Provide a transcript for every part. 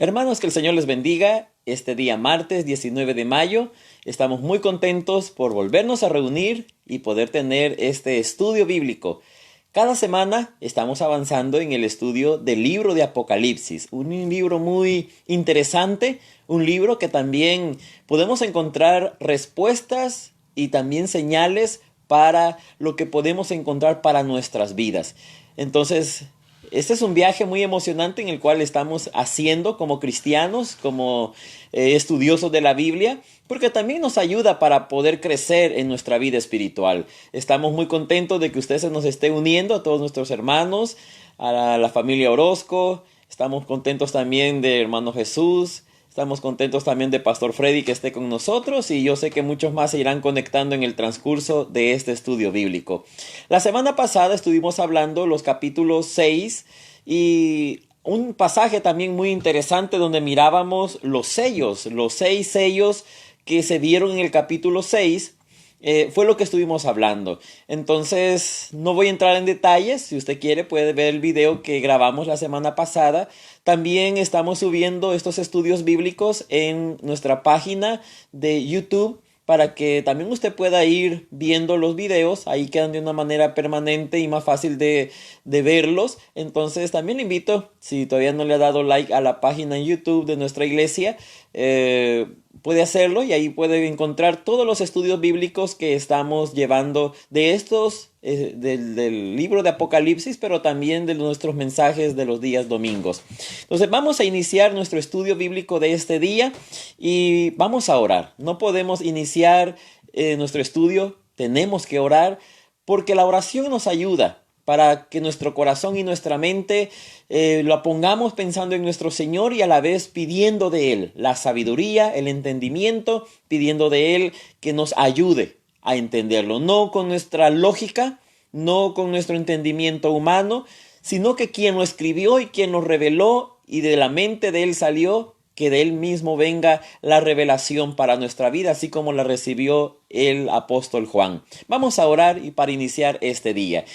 Hermanos, que el Señor les bendiga. Este día martes 19 de mayo estamos muy contentos por volvernos a reunir y poder tener este estudio bíblico. Cada semana estamos avanzando en el estudio del libro de Apocalipsis, un libro muy interesante, un libro que también podemos encontrar respuestas y también señales para lo que podemos encontrar para nuestras vidas. Entonces, este es un viaje muy emocionante en el cual estamos haciendo como cristianos, como estudiosos de la Biblia, porque también nos ayuda para poder crecer en nuestra vida espiritual. Estamos muy contentos de que usted se nos esté uniendo, a todos nuestros hermanos, a la familia Orozco. Estamos contentos también de hermano Jesús. Estamos contentos también de Pastor Freddy que esté con nosotros, y yo sé que muchos más se irán conectando en el transcurso de este estudio bíblico. La semana pasada estuvimos hablando los capítulos 6 y un pasaje también muy interesante donde mirábamos los 6 sellos que se vieron en el capítulo 6. Fue lo que estuvimos hablando. Entonces no voy a entrar en detalles. Si usted quiere puede ver el video que grabamos la semana pasada. También estamos subiendo estos estudios bíblicos en nuestra página de YouTube, para que también usted pueda ir viendo los videos. Ahí quedan de una manera permanente y más fácil de verlos. Entonces también le invito, si todavía no le ha dado like a la página en YouTube de nuestra iglesia, puede hacerlo, y ahí puede encontrar todos los estudios bíblicos que estamos llevando de estos, del libro de Apocalipsis, pero también de nuestros mensajes de los días domingos. Entonces vamos a iniciar nuestro estudio bíblico de este día y vamos a orar. No podemos iniciar nuestro estudio, tenemos que orar, porque la oración nos ayuda para que nuestro corazón y nuestra mente lo pongamos pensando en nuestro Señor, y a la vez pidiendo de Él la sabiduría, el entendimiento, pidiendo de Él que nos ayude a entenderlo, no con nuestra lógica, no con nuestro entendimiento humano, sino que quien lo escribió y quien lo reveló y de la mente de Él salió, que de Él mismo venga la revelación para nuestra vida, así como la recibió el apóstol Juan. Vamos a orar y para iniciar este día.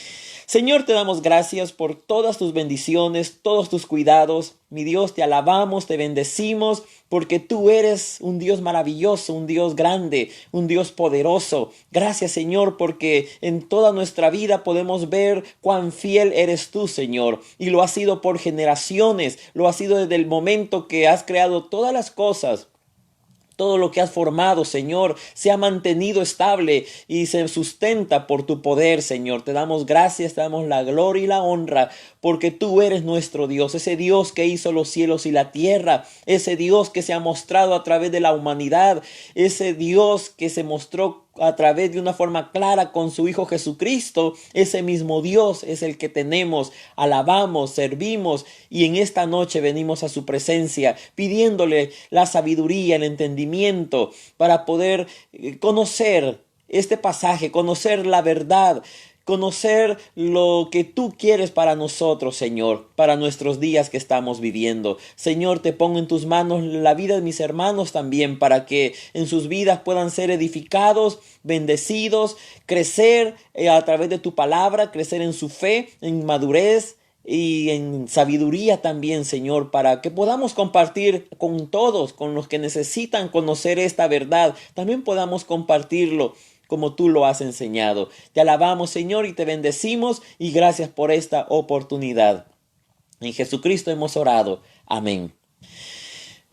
Señor, te damos gracias por todas tus bendiciones, todos tus cuidados. Mi Dios, te alabamos, te bendecimos, porque tú eres un Dios maravilloso, un Dios grande, un Dios poderoso. Gracias, Señor, porque en toda nuestra vida podemos ver cuán fiel eres tú, Señor. Y lo has sido por generaciones, lo has sido desde el momento que has creado todas las cosas. Todo lo que has formado, Señor, se ha mantenido estable y se sustenta por tu poder, Señor. Te damos gracias, te damos la gloria y la honra, porque tú eres nuestro Dios, ese Dios que hizo los cielos y la tierra, ese Dios que se ha mostrado a través de la humanidad, ese Dios que se mostró a través de una forma clara con su Hijo Jesucristo. Ese mismo Dios es el que tenemos, alabamos, servimos, y en esta noche venimos a su presencia pidiéndole la sabiduría, el entendimiento para poder conocer este pasaje, conocer la verdad, conocer lo que tú quieres para nosotros, Señor, para nuestros días que estamos viviendo. Señor, te pongo en tus manos la vida de mis hermanos también, para que en sus vidas puedan ser edificados, bendecidos, crecer a través de tu palabra, crecer en su fe, en madurez y en sabiduría también, Señor, para que podamos compartir con todos, con los que necesitan conocer esta verdad. También podamos compartirlo como tú lo has enseñado. Te alabamos, Señor, y te bendecimos, y gracias por esta oportunidad. En Jesucristo hemos orado. Amén.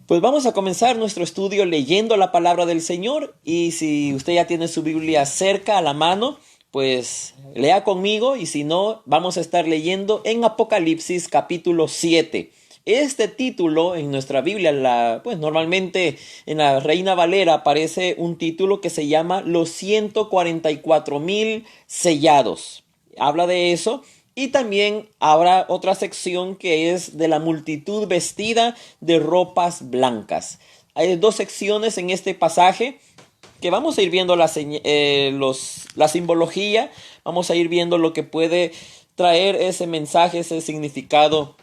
Pues vamos a comenzar nuestro estudio leyendo la palabra del Señor, y si usted ya tiene su Biblia cerca a la mano, pues lea conmigo, y si no, vamos a estar leyendo en Apocalipsis capítulo 7. Este título en nuestra Biblia, pues normalmente en la Reina Valera aparece un título que se llama Los 144,000 sellados. Habla de eso. Y también habrá otra sección que es de la multitud vestida de ropas blancas. Hay dos secciones en este pasaje que vamos a ir viendo la simbología. Vamos a ir viendo lo que puede traer ese mensaje, ese significado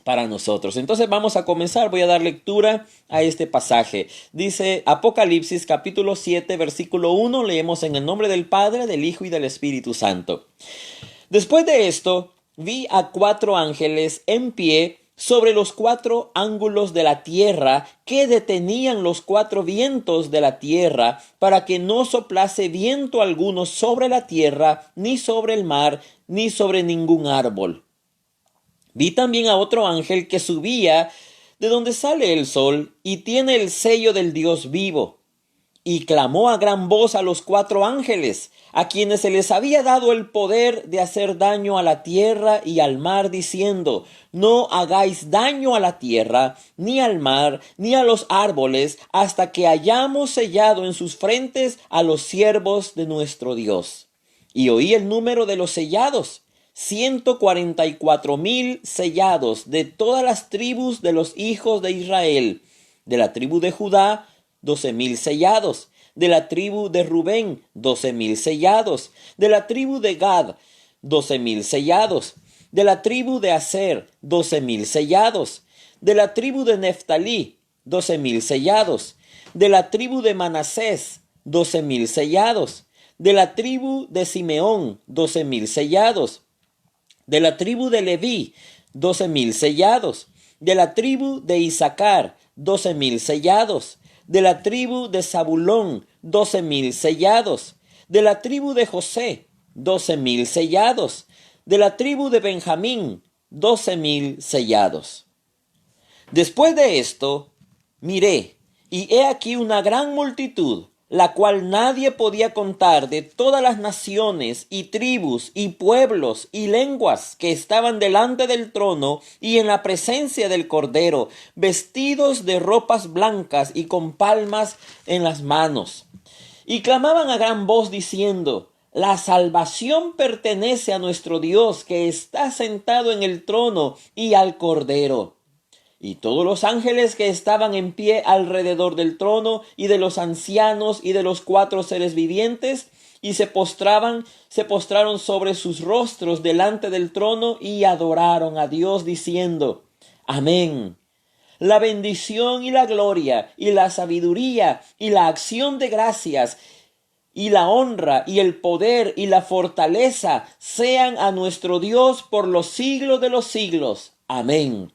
para nosotros. Entonces vamos a comenzar. Voy a dar lectura a este pasaje. Dice Apocalipsis capítulo 7 versículo 1. Leemos en el nombre del Padre, del Hijo y del Espíritu Santo. Después de esto vi a 4 ángeles en pie sobre los 4 ángulos de la tierra, que detenían los 4 vientos de la tierra, para que no soplase viento alguno sobre la tierra, ni sobre el mar, ni sobre ningún árbol. Vi también a otro ángel que subía de donde sale el sol, y tiene el sello del Dios vivo. Y clamó a gran voz a los 4 ángeles, a quienes se les había dado el poder de hacer daño a la tierra y al mar, diciendo: no hagáis daño a la tierra, ni al mar, ni a los árboles, hasta que hayamos sellado en sus frentes a los siervos de nuestro Dios. Y oí el número de los sellados: 144,000 sellados, de todas las tribus de los hijos de Israel. De la tribu de Judá, 12,000 sellados; de la tribu de Rubén, 12,000 sellados; de la tribu de Gad, 12,000 sellados; de la tribu de Aser, 12,000 sellados; de la tribu de Neftalí, 12,000 sellados; de la tribu de Manasés, 12,000 sellados; de la tribu de Simeón, 12,000 sellados; de la tribu de Leví, 12,000 sellados; de la tribu de Isaacar, 12,000 sellados; de la tribu de Zabulón, 12,000 sellados; de la tribu de José, 12,000 sellados; de la tribu de Benjamín, 12,000 sellados. Después de esto, miré, y he aquí una gran multitud, la cual nadie podía contar, de todas las naciones y tribus y pueblos y lenguas, que estaban delante del trono y en la presencia del Cordero, vestidos de ropas blancas y con palmas en las manos. Y clamaban a gran voz diciendo: la salvación pertenece a nuestro Dios, que está sentado en el trono, y al Cordero. Y todos los ángeles que estaban en pie alrededor del trono, y de los ancianos y de los 4 seres vivientes, y se postraron sobre sus rostros delante del trono, y adoraron a Dios diciendo: amén. La bendición y la gloria y la sabiduría y la acción de gracias y la honra y el poder y la fortaleza sean a nuestro Dios por los siglos de los siglos. Amén.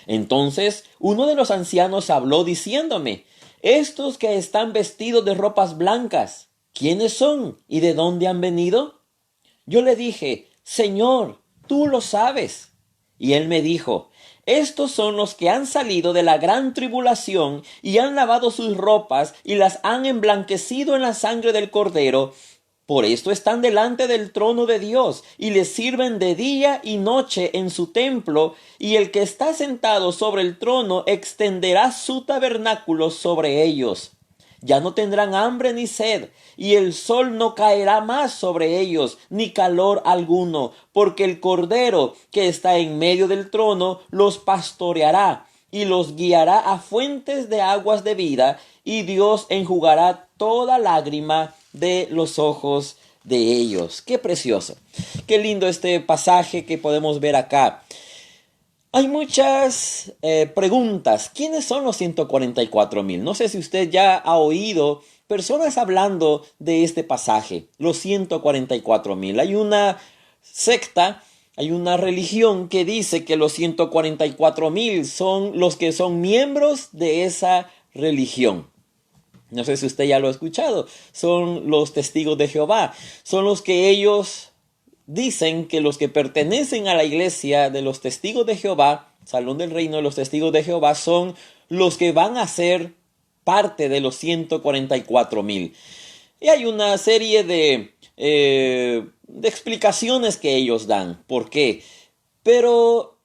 Entonces uno de los ancianos habló diciéndome: estos que están vestidos de ropas blancas, ¿quiénes son y de dónde han venido? Yo le dije: Señor, tú lo sabes. Y él me dijo: estos son los que han salido de la gran tribulación y han lavado sus ropas y las han emblanquecido en la sangre del Cordero. Por esto están delante del trono de Dios y le sirven de día y noche en su templo, y el que está sentado sobre el trono extenderá su tabernáculo sobre ellos. Ya no tendrán hambre ni sed, y el sol no caerá más sobre ellos, ni calor alguno, porque el Cordero que está en medio del trono los pastoreará y los guiará a fuentes de aguas de vida, y Dios enjugará toda lágrima de los ojos de ellos. Qué precioso, qué lindo este pasaje que podemos ver acá. Hay muchas preguntas. ¿Quiénes son los 144,000? No sé si usted ya ha oído personas hablando de este pasaje, los 144,000. Hay una secta, hay una religión que dice que los 144,000 son los que son miembros de esa religión. No sé si usted ya lo ha escuchado. Son los testigos de Jehová. Son los que ellos dicen que los que pertenecen a la iglesia de los testigos de Jehová, Salón del Reino de los Testigos de Jehová, son los que van a ser parte de los 144,000. Y hay una serie de explicaciones que ellos dan. ¿Por qué? Pero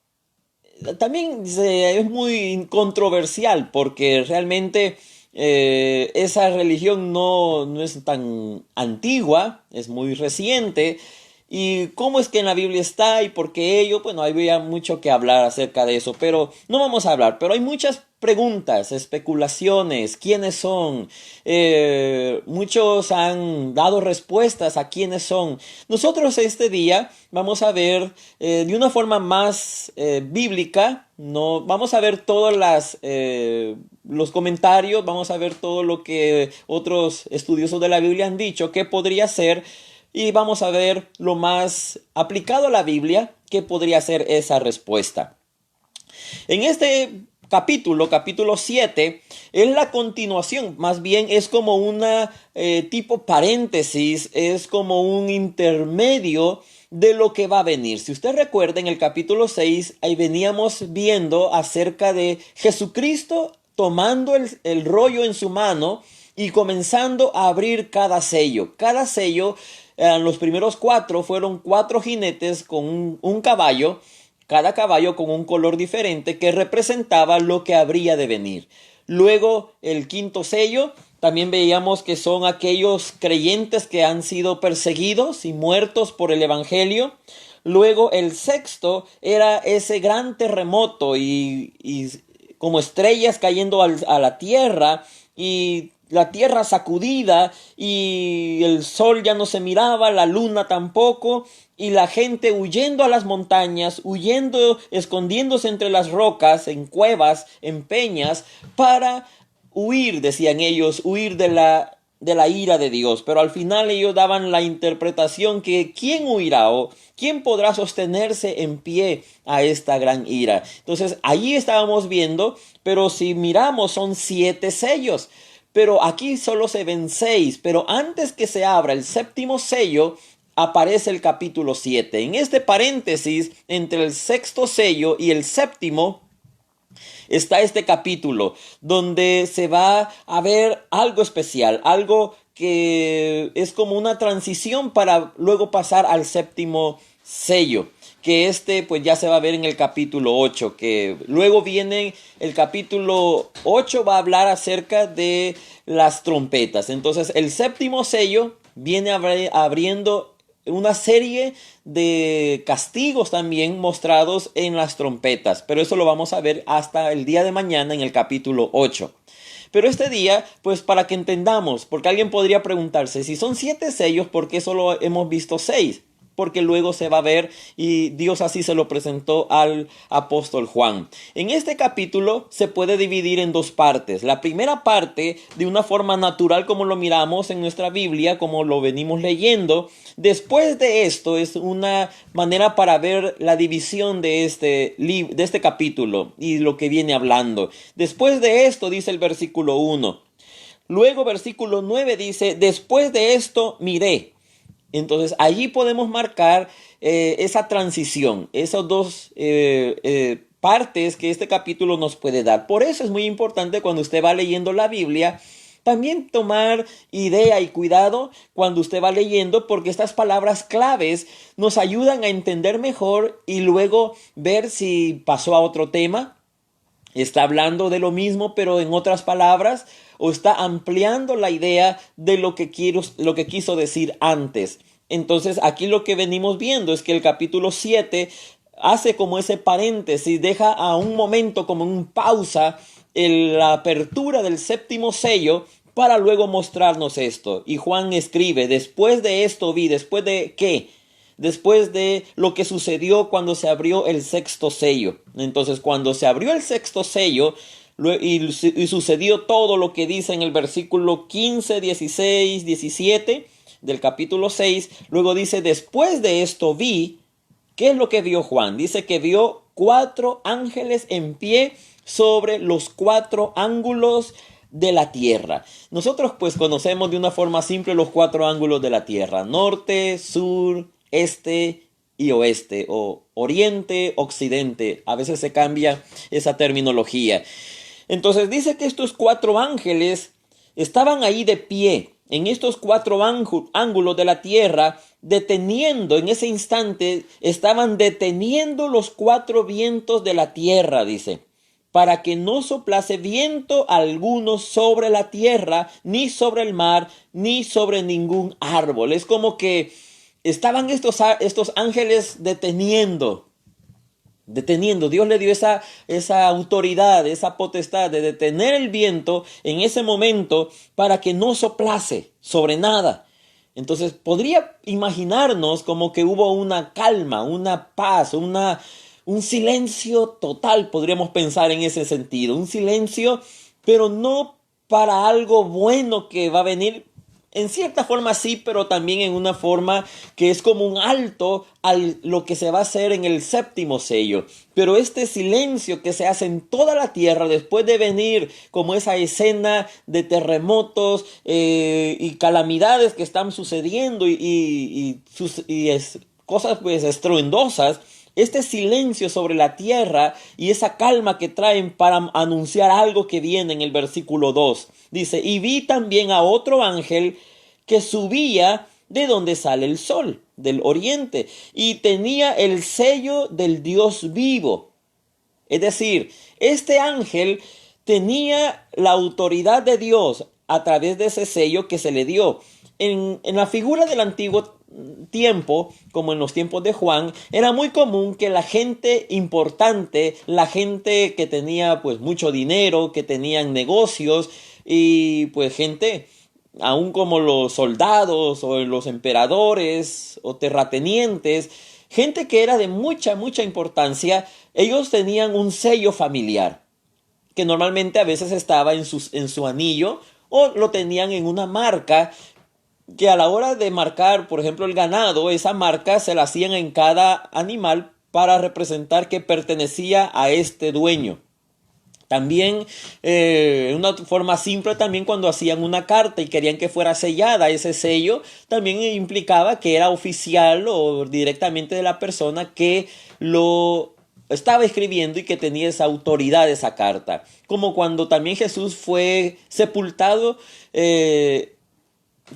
también es muy controversial, porque realmente esa religión no es tan antigua, es muy reciente. ¿Y cómo es que en la Biblia está y por qué ello? Bueno, había mucho que hablar acerca de eso, pero no vamos a hablar. Pero hay muchas preguntas, especulaciones, quiénes son. Muchos han dado respuestas a quiénes son. Nosotros este día vamos a ver de una forma más bíblica. No, vamos a ver todos los comentarios, vamos a ver todo lo que otros estudiosos de la Biblia han dicho que podría ser. Y vamos a ver lo más aplicado a la Biblia que podría ser esa respuesta. En este capítulo 7, es la continuación, más bien es como una tipo paréntesis, es como un intermedio de lo que va a venir. Si usted recuerda, en el capítulo 6, ahí veníamos viendo acerca de Jesucristo tomando el rollo en su mano y comenzando a abrir cada sello. Cada sello, los primeros 4 fueron 4 jinetes con un caballo, cada caballo con un color diferente que representaba lo que habría de venir. Luego el quinto sello, también veíamos que son aquellos creyentes que han sido perseguidos y muertos por el evangelio. Luego el sexto era ese gran terremoto y como estrellas cayendo a la tierra y la tierra sacudida y el sol ya no se miraba, la luna tampoco, y la gente huyendo a las montañas, huyendo, escondiéndose entre las rocas, en cuevas, en peñas, para huir, decían ellos, huir de la ira de Dios. Pero al final ellos daban la interpretación que ¿quién huirá o quién podrá sostenerse en pie a esta gran ira? Entonces allí estábamos viendo, pero si miramos son 7 sellos. Pero aquí solo se ven 6. Pero antes que se abra el séptimo sello, aparece el capítulo 7. En este paréntesis entre el sexto sello y el séptimo está este capítulo donde se va a ver algo especial, algo que es como una transición para luego pasar al séptimo sello, que pues ya se va a ver en el capítulo 8, que luego viene el capítulo 8, va a hablar acerca de las trompetas. Entonces el séptimo sello viene abriendo una serie de castigos también mostrados en las trompetas, pero eso lo vamos a ver hasta el día de mañana en el capítulo 8. Pero este día, pues para que entendamos, porque alguien podría preguntarse, si son 7 sellos, ¿por qué solo hemos visto 6? Porque luego se va a ver y Dios así se lo presentó al apóstol Juan. En este capítulo se puede dividir en 2 partes. La primera parte, de una forma natural como lo miramos en nuestra Biblia, como lo venimos leyendo. Después de esto es una manera para ver la división de este capítulo y lo que viene hablando. Después de esto dice el versículo 1. Luego versículo 9 dice, después de esto miré. Entonces allí podemos marcar esa transición, esas 2 partes que este capítulo nos puede dar. Por eso es muy importante cuando usted va leyendo la Biblia, también tomar idea y cuidado cuando usted va leyendo, porque estas palabras claves nos ayudan a entender mejor y luego ver si pasó a otro tema, está hablando de lo mismo pero en otras palabras, o está ampliando la idea de lo que quiso decir antes. Entonces aquí lo que venimos viendo es que el capítulo 7 hace como ese paréntesis, deja a un momento como un pausa en la apertura del séptimo sello para luego mostrarnos esto. Y Juan escribe, después de esto vi, ¿después de qué? Después de lo que sucedió cuando se abrió el sexto sello. Entonces cuando se abrió el sexto sello y sucedió todo lo que dice en el versículo 15, 16, 17 del capítulo 6, luego dice, después de esto vi. ¿Qué es lo que vio Juan? Dice que vio 4 ángeles en pie sobre los 4 ángulos de la tierra. Nosotros pues conocemos de una forma simple los 4 ángulos de la tierra: norte, sur, este y oeste, o oriente, occidente. A veces se cambia esa terminología. Entonces dice que estos 4 ángeles estaban ahí de pie, en estos 4 ángulos de la tierra, deteniendo, en ese instante, estaban deteniendo los 4 vientos de la tierra, dice, para que no soplase viento alguno sobre la tierra, ni sobre el mar, ni sobre ningún árbol. Es como que estaban estos ángeles deteniendo. Dios le dio esa autoridad, esa potestad de detener el viento en ese momento para que no soplase sobre nada. Entonces podría imaginarnos como que hubo una calma, una paz, un silencio total, podríamos pensar en ese sentido. Un silencio, pero no para algo bueno que va a venir En cierta forma sí, pero también en una forma que es como un alto a lo que se va a hacer en el séptimo sello. Pero este silencio que se hace en toda la tierra después de venir como esa escena de terremotos y calamidades que están sucediendo cosas pues estruendosas, este silencio sobre la tierra y esa calma que traen para anunciar algo que viene en el versículo 2. Dice, y vi también a otro ángel que subía de donde sale el sol, del oriente, y tenía el sello del Dios vivo. Es decir, este ángel tenía la autoridad de Dios a través de ese sello que se le dio. En la figura del antiguo tiempo, como en los tiempos de Juan, era muy común que la gente importante, la gente que tenía pues mucho dinero, que tenían negocios y pues gente aún como los soldados o los emperadores o terratenientes, gente que era de mucha importancia, ellos tenían un sello familiar que normalmente a veces estaba en su anillo o lo tenían en una marca que a la hora de marcar, por ejemplo, el ganado, esa marca se la hacían en cada animal para representar que pertenecía a este dueño. También, una forma simple, también cuando hacían una carta y querían que fuera sellada, ese sello también implicaba que era oficial o directamente de la persona que lo estaba escribiendo y que tenía esa autoridad de esa carta. Como cuando también Jesús fue sepultado,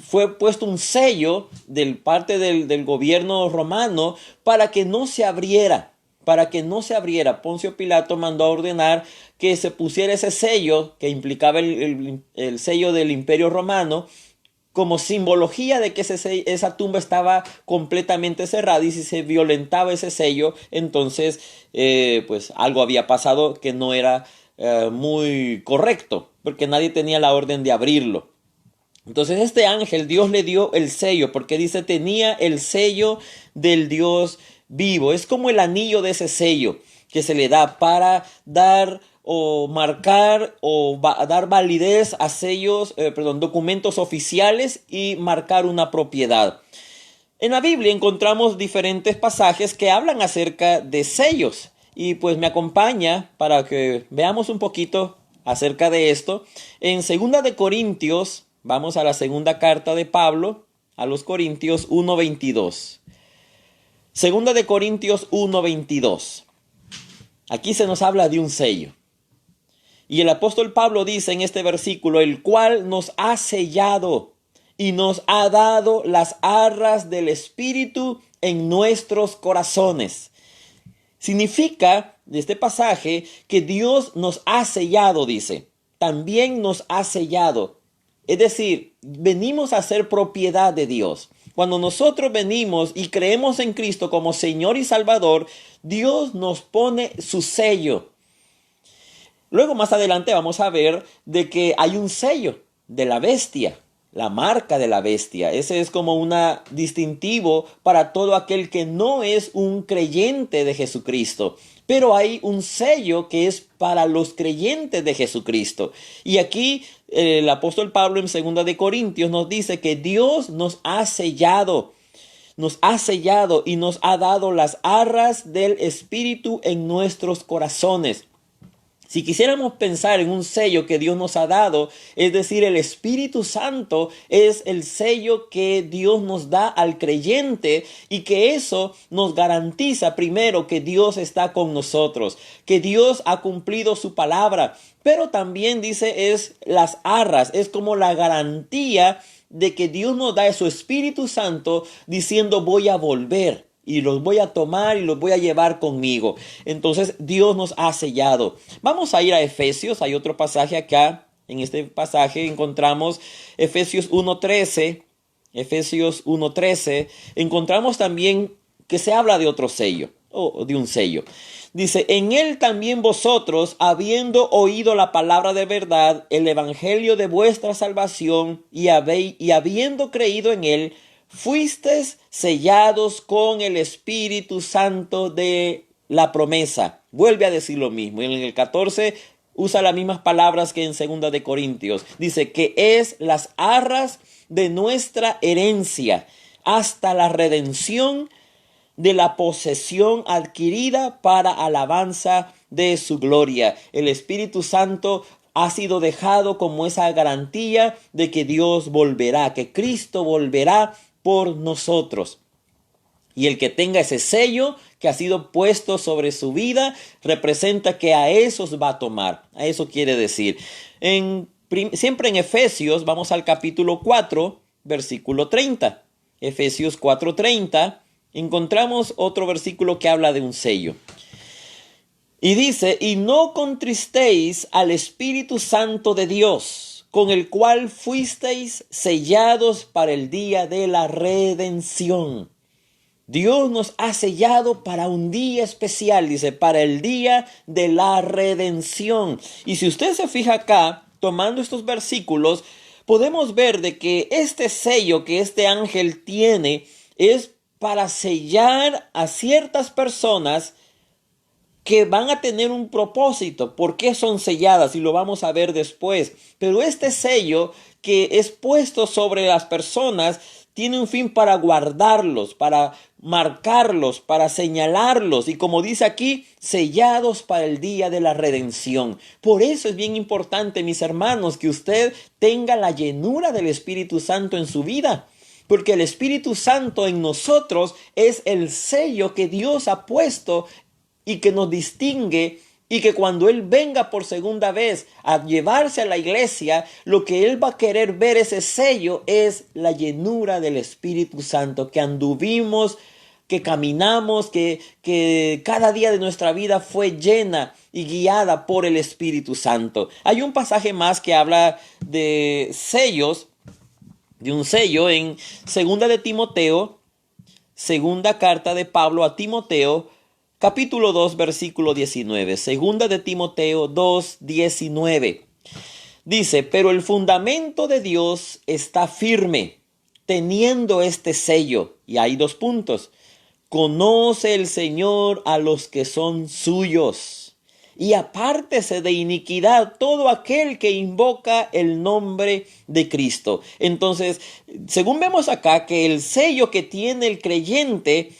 fue puesto un sello del parte del gobierno romano para que no se abriera. Para que no se abriera, Poncio Pilato mandó a ordenar que se pusiera ese sello que implicaba el sello del Imperio Romano como simbología de que esa tumba estaba completamente cerrada, y si se violentaba ese sello, entonces pues algo había pasado que no era muy correcto, porque nadie tenía la orden de abrirlo. Entonces este ángel, Dios le dio el sello, porque dice tenía el sello del Dios vivo. Es como el anillo de ese sello que se le da para dar o marcar o dar validez a sellos, documentos oficiales y marcar una propiedad. En la Biblia encontramos diferentes pasajes que hablan acerca de sellos, y pues me acompaña para que veamos un poquito acerca de esto. En 2 de Corintios, vamos a la segunda carta de Pablo a los Corintios 1:22. 2 de Corintios 1:22. Aquí se nos habla de un sello. Y el apóstol Pablo dice en este versículo, el cual nos ha sellado y nos ha dado las arras del Espíritu en nuestros corazones. Significa de este pasaje que Dios nos ha sellado, dice. También nos ha sellado. Es decir, venimos a ser propiedad de Dios. Cuando nosotros venimos y creemos en Cristo como Señor y Salvador, Dios nos pone su sello. Luego más adelante vamos a ver de que hay un sello de la bestia, la marca de la bestia. Ese es como un distintivo para todo aquel que no es un creyente de Jesucristo. Pero hay un sello que es para los creyentes de Jesucristo. Y aquí el apóstol Pablo en 2 de Corintios nos dice que Dios nos ha sellado y nos ha dado las arras del Espíritu en nuestros corazones. Si quisiéramos pensar en un sello que Dios nos ha dado, es decir, el Espíritu Santo es el sello que Dios nos da al creyente, y que eso nos garantiza primero que Dios está con nosotros, que Dios ha cumplido su palabra, pero también dice es las arras, es como la garantía de que Dios nos da su Espíritu Santo diciendo voy a volver. Y los voy a tomar y los voy a llevar conmigo. Entonces Dios nos ha sellado. Vamos a ir a Efesios. Hay otro pasaje acá. En este pasaje encontramos Efesios 1:13. Efesios 1:13. Encontramos también que se habla de otro sello. O de un sello. Dice, en él también vosotros, habiendo oído la palabra de verdad, el evangelio de vuestra salvación, y habiendo creído en él, fuisteis sellados con el Espíritu Santo de la promesa. Vuelve a decir lo mismo. En el 14, usa las mismas palabras que en 2 de Corintios. Dice que es las arras de nuestra herencia hasta la redención de la posesión adquirida para alabanza de su gloria. El Espíritu Santo ha sido dejado como esa garantía de que Dios volverá, que Cristo volverá por nosotros. Y el que tenga ese sello que ha sido puesto sobre su vida, representa que a esos va a tomar. A eso quiere decir. Siempre en Efesios, vamos al capítulo 4, versículo 30. Efesios 4:30, encontramos otro versículo que habla de un sello. Y dice, y no contristéis al Espíritu Santo de Dios, con el cual fuisteis sellados para el día de la redención. Dios nos ha sellado para un día especial, dice, para el día de la redención. Y si usted se fija acá, tomando estos versículos, podemos ver de que este sello que este ángel tiene es para sellar a ciertas personas que van a tener un propósito. ¿Por qué son selladas? Y lo vamos a ver después. Pero este sello que es puesto sobre las personas tiene un fin para guardarlos, para marcarlos, para señalarlos. Y como dice aquí, sellados para el día de la redención. Por eso es bien importante, mis hermanos, que usted tenga la llenura del Espíritu Santo en su vida. Porque el Espíritu Santo en nosotros es el sello que Dios ha puesto y que nos distingue, y que cuando Él venga por segunda vez a llevarse a la iglesia, lo que Él va a querer ver, ese sello, es la llenura del Espíritu Santo, que anduvimos, que caminamos, que cada día de nuestra vida fue llena y guiada por el Espíritu Santo. Hay un pasaje más que habla de sellos, de un sello en 2 de Timoteo, segunda carta de Pablo a Timoteo, capítulo 2, versículo 19. Segunda de Timoteo 2, 19. Dice, pero el fundamento de Dios está firme, teniendo este sello. Y hay 2 puntos. Conoce el Señor a los que son suyos. Y apártese de iniquidad todo aquel que invoca el nombre de Cristo. Entonces, según vemos acá, que el sello que tiene el creyente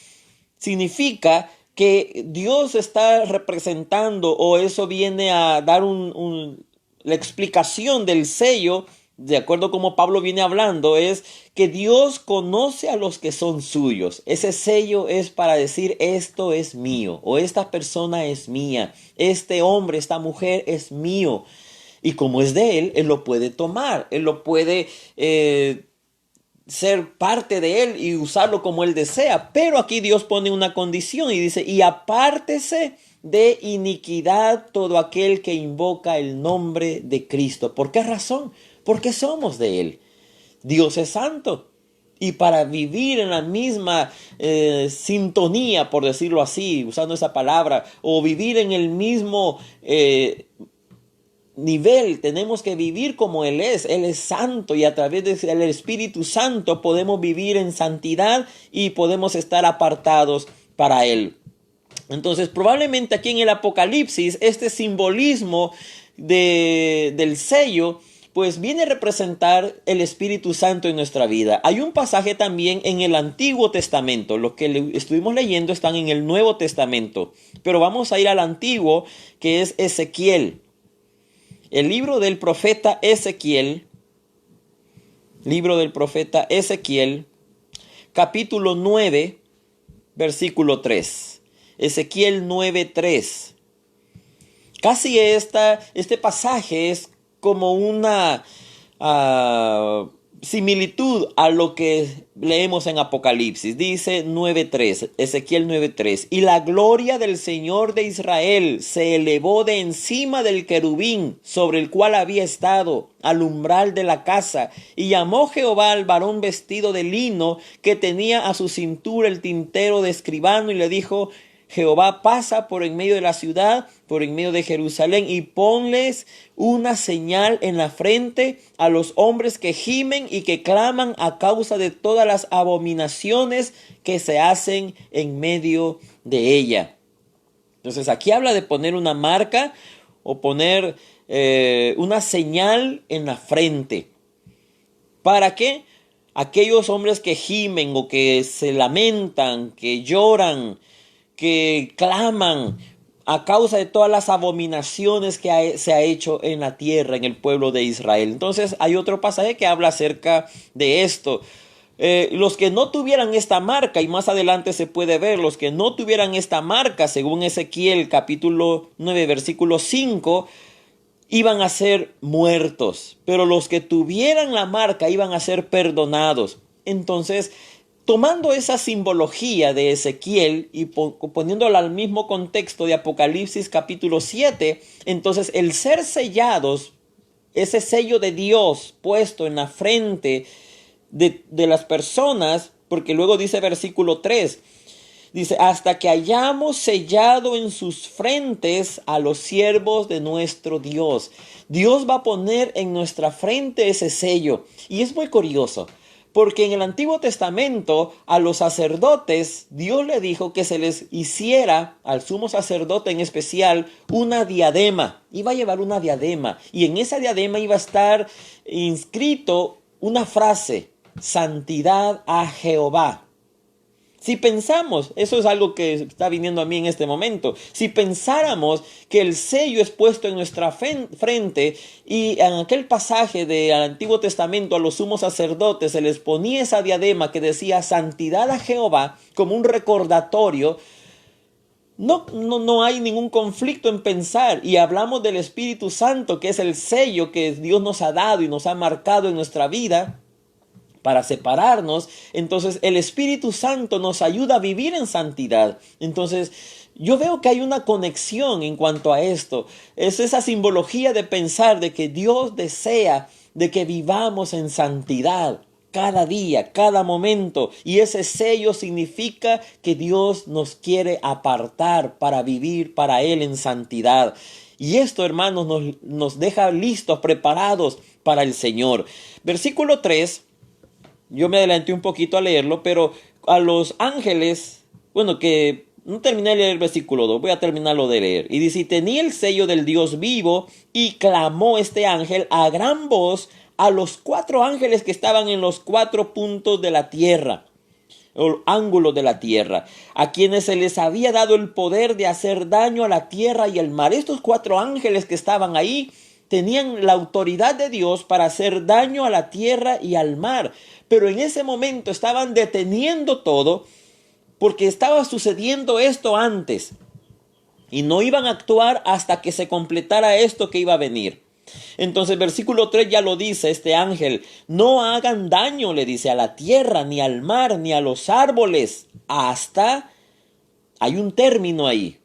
significa que Dios está representando, o eso viene a dar la explicación del sello, de acuerdo como Pablo viene hablando, es que Dios conoce a los que son suyos. Ese sello es para decir, esto es mío, o esta persona es mía, este hombre, esta mujer es mío. Y como es de Él, Él lo puede tomar, Él lo puede ser parte de Él y usarlo como Él desea. Pero aquí Dios pone una condición y dice, y apártese de iniquidad todo aquel que invoca el nombre de Cristo. ¿Por qué razón? Porque somos de Él. Dios es santo. Y para vivir en la misma sintonía, por decirlo así, usando esa palabra, o vivir en el mismo nivel, tenemos que vivir como Él es santo, y a través del Espíritu Santo podemos vivir en santidad y podemos estar apartados para Él. Entonces, probablemente aquí en el Apocalipsis, este simbolismo del sello, pues viene a representar el Espíritu Santo en nuestra vida. Hay un pasaje también en el Antiguo Testamento, lo que estuvimos leyendo están en el Nuevo Testamento, pero vamos a ir al Antiguo, que es Ezequiel. El libro del profeta Ezequiel, capítulo 9, versículo 3. Ezequiel 9:3. Casi este pasaje es como una similitud a lo que leemos en Apocalipsis. Dice 9:3, Ezequiel 9:3. Y la gloria del Señor de Israel se elevó de encima del querubín sobre el cual había estado al umbral de la casa. Y llamó Jehová al varón vestido de lino que tenía a su cintura el tintero de escribano, y le dijo: Jehová pasa por en medio de la ciudad, por en medio de Jerusalén, y ponles una señal en la frente a los hombres que gimen y que claman a causa de todas las abominaciones que se hacen en medio de ella. Entonces aquí habla de poner una marca o poner una señal en la frente. ¿Para qué? Aquellos hombres que gimen o que se lamentan, que lloran, que claman a causa de todas las abominaciones que se ha hecho en la tierra, en el pueblo de Israel. Entonces hay otro pasaje que habla acerca de esto. Los que no tuvieran esta marca, y más adelante se puede ver, los que no tuvieran esta marca, según Ezequiel capítulo 9, versículo 5, iban a ser muertos, pero los que tuvieran la marca iban a ser perdonados. Entonces, tomando esa simbología de Ezequiel y poniéndola al mismo contexto de Apocalipsis capítulo 7, entonces el ser sellados, ese sello de Dios puesto en la frente de las personas, porque luego dice versículo 3, dice, hasta que hayamos sellado en sus frentes a los siervos de nuestro Dios. Dios va a poner en nuestra frente ese sello. Y es muy curioso, porque en el Antiguo Testamento a los sacerdotes Dios le dijo que se les hiciera, al sumo sacerdote en especial, una diadema. Iba a llevar una diadema y en esa diadema iba a estar inscrito una frase: santidad a Jehová. Si pensamos, eso es algo que está viniendo a mí en este momento, si pensáramos que el sello es puesto en nuestra frente y en aquel pasaje del Antiguo Testamento a los sumos sacerdotes se les ponía esa diadema que decía santidad a Jehová como un recordatorio, no hay ningún conflicto en pensar, y hablamos del Espíritu Santo, que es el sello que Dios nos ha dado y nos ha marcado en nuestra vida para separarnos. Entonces el Espíritu Santo nos ayuda a vivir en santidad. Entonces yo veo que hay una conexión en cuanto a esto. Es esa simbología de pensar de que Dios desea de que vivamos en santidad cada día, cada momento. Y ese sello significa que Dios nos quiere apartar para vivir para Él en santidad. Y esto, hermanos, nos deja listos, preparados para el Señor. Versículo 3. Yo me adelanté un poquito a leerlo, pero a los ángeles, bueno, que no terminé de leer el versículo 2, voy a terminarlo de leer. Y dice, tenía el sello del Dios vivo, y clamó este ángel a gran voz a los 4 ángeles que estaban en los 4 puntos de la tierra, o ángulos de la tierra, a quienes se les había dado el poder de hacer daño a la tierra y al mar. Estos 4 ángeles que estaban ahí tenían la autoridad de Dios para hacer daño a la tierra y al mar. Pero en ese momento estaban deteniendo todo porque estaba sucediendo esto antes. Y no iban a actuar hasta que se completara esto que iba a venir. Entonces versículo 3 ya lo dice este ángel. No hagan daño, le dice, a la tierra, ni al mar, ni a los árboles. Hasta, hay un término ahí.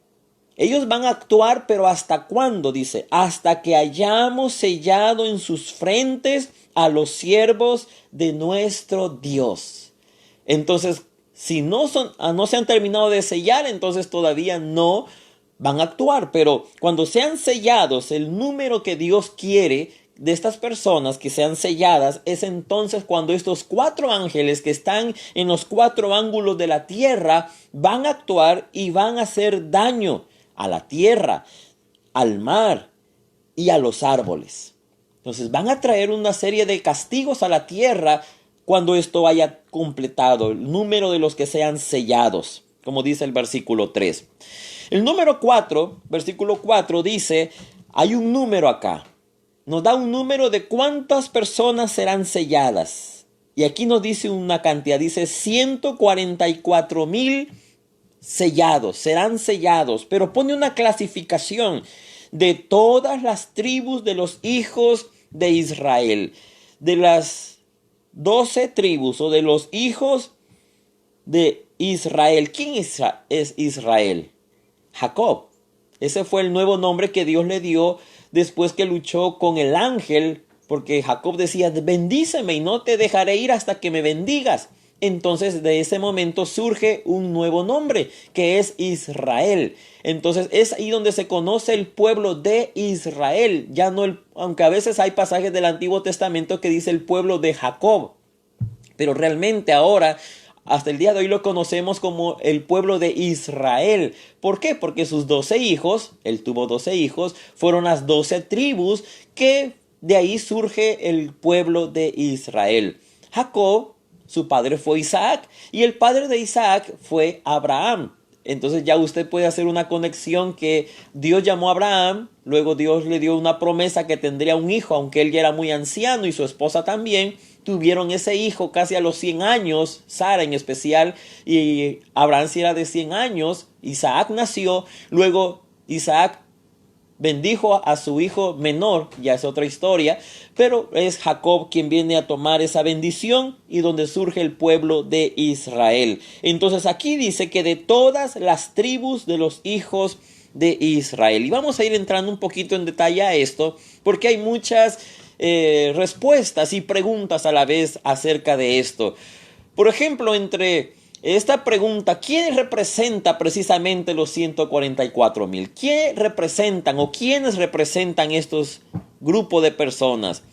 Ellos van a actuar, pero ¿hasta cuándo? Dice, hasta que hayamos sellado en sus frentes a los siervos de nuestro Dios. Entonces, si no se han terminado de sellar, entonces todavía no van a actuar. Pero cuando sean sellados, el número que Dios quiere de estas personas que sean selladas, es entonces cuando estos 4 ángeles que están en los 4 ángulos de la tierra van a actuar y van a hacer daño a la tierra, al mar y a los árboles. Entonces van a traer una serie de castigos a la tierra cuando esto haya completado, el número de los que sean sellados, como dice el versículo 3. El número 4, versículo 4 dice, hay un número acá. Nos da un número de cuántas personas serán selladas. Y aquí nos dice una cantidad, dice 144,000 sellados, serán sellados, pero pone una clasificación de todas las tribus de los hijos de Israel, de las 12 tribus o de los hijos de Israel. ¿Quién es Israel? Jacob. Ese fue el nuevo nombre que Dios le dio después que luchó con el ángel, porque Jacob decía, bendíceme y no te dejaré ir hasta que me bendigas. Entonces de ese momento surge un nuevo nombre que es Israel. Entonces es ahí donde se conoce el pueblo de Israel. Ya no aunque a veces hay pasajes del Antiguo Testamento que dice el pueblo de Jacob. Pero realmente ahora hasta el día de hoy lo conocemos como el pueblo de Israel. ¿Por qué? Porque sus 12 hijos, él tuvo 12 hijos, fueron las 12 tribus que de ahí surge el pueblo de Israel. Jacob, su padre fue Isaac, y el padre de Isaac fue Abraham. Entonces ya usted puede hacer una conexión que Dios llamó a Abraham, luego Dios le dio una promesa que tendría un hijo, aunque él ya era muy anciano y su esposa también. Tuvieron ese hijo casi a los 100 años, Sara en especial, y Abraham sí era de 100 años. Isaac nació, luego Isaac bendijo a su hijo menor, ya es otra historia, pero es Jacob quien viene a tomar esa bendición y donde surge el pueblo de Israel. Entonces aquí dice que de todas las tribus de los hijos de Israel. Y vamos a ir entrando un poquito en detalle a esto, porque hay muchas respuestas y preguntas a la vez acerca de esto. Por ejemplo, entre esta pregunta, ¿quién representa precisamente los 144,000? ¿Quién representan o quiénes representan estos grupos de personas?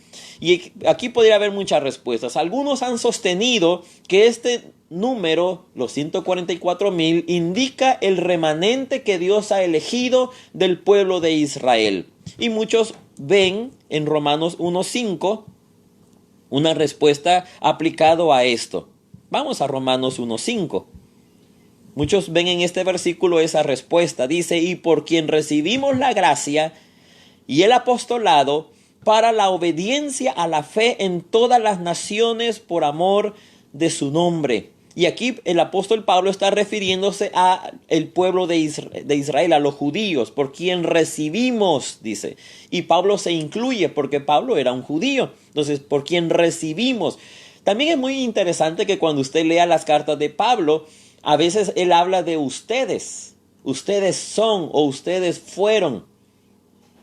Y aquí podría haber muchas respuestas. Algunos han sostenido que este número, los 144,000, indica el remanente que Dios ha elegido del pueblo de Israel. Y muchos ven en Romanos 1:5 una respuesta aplicado a esto. Vamos a Romanos 1:5. Muchos ven en este versículo esa respuesta. Dice, y por quien recibimos la gracia y el apostolado para la obediencia a la fe en todas las naciones por amor de su nombre. Y aquí el apóstol Pablo está refiriéndose a el pueblo de Israel, a los judíos, por quien recibimos, dice. Y Pablo se incluye porque Pablo era un judío. Entonces, por quien recibimos. También es muy interesante que cuando usted lea las cartas de Pablo, a veces él habla de ustedes. Ustedes son o ustedes fueron.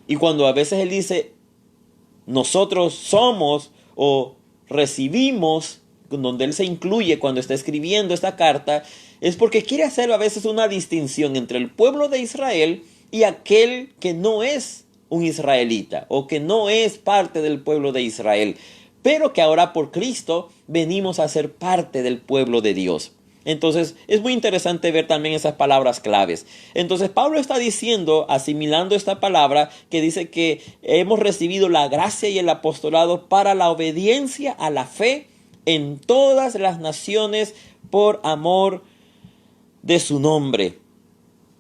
Y cuando a veces él dice, nosotros somos o recibimos, donde él se incluye cuando está escribiendo esta carta, es porque quiere hacer a veces una distinción entre el pueblo de Israel y aquel que no es un israelita o que no es parte del pueblo de Israel, pero que ahora por Cristo venimos a ser parte del pueblo de Dios. Entonces es muy interesante ver también esas palabras claves. Entonces Pablo está diciendo, asimilando esta palabra, que dice que hemos recibido la gracia y el apostolado para la obediencia a la fe en todas las naciones por amor de su nombre.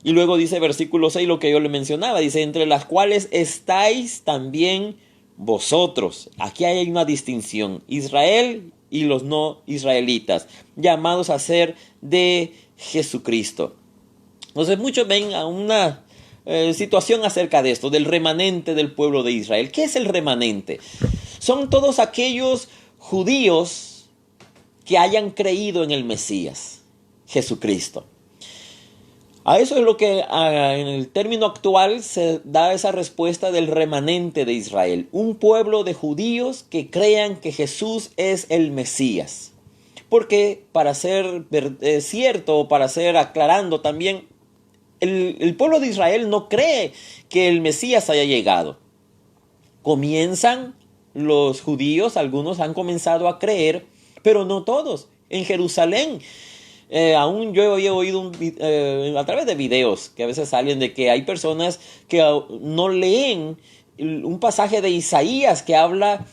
Y luego dice versículo 6 lo que yo le mencionaba, dice, entre las cuales estáis también vosotros. Aquí hay una distinción, Israel y los no israelitas, llamados a ser de Jesucristo. Entonces muchos ven a una situación acerca de esto, del remanente del pueblo de Israel. ¿Qué es el remanente? Son todos aquellos judíos que hayan creído en el Mesías, Jesucristo. A eso es lo que en el término actual se da esa respuesta del remanente de Israel. Un pueblo de judíos que crean que Jesús es el Mesías. Porque para ser cierto, para ser aclarando también, el pueblo de Israel no cree que el Mesías haya llegado. Comienzan los judíos, algunos han comenzado a creer, pero no todos. En Jerusalén, aún yo he oído a través de videos que a veces salen de que hay personas que no leen un pasaje de Isaías que habla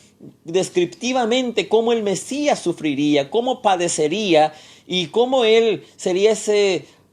descriptivamente cómo el Mesías sufriría, cómo padecería y cómo él sería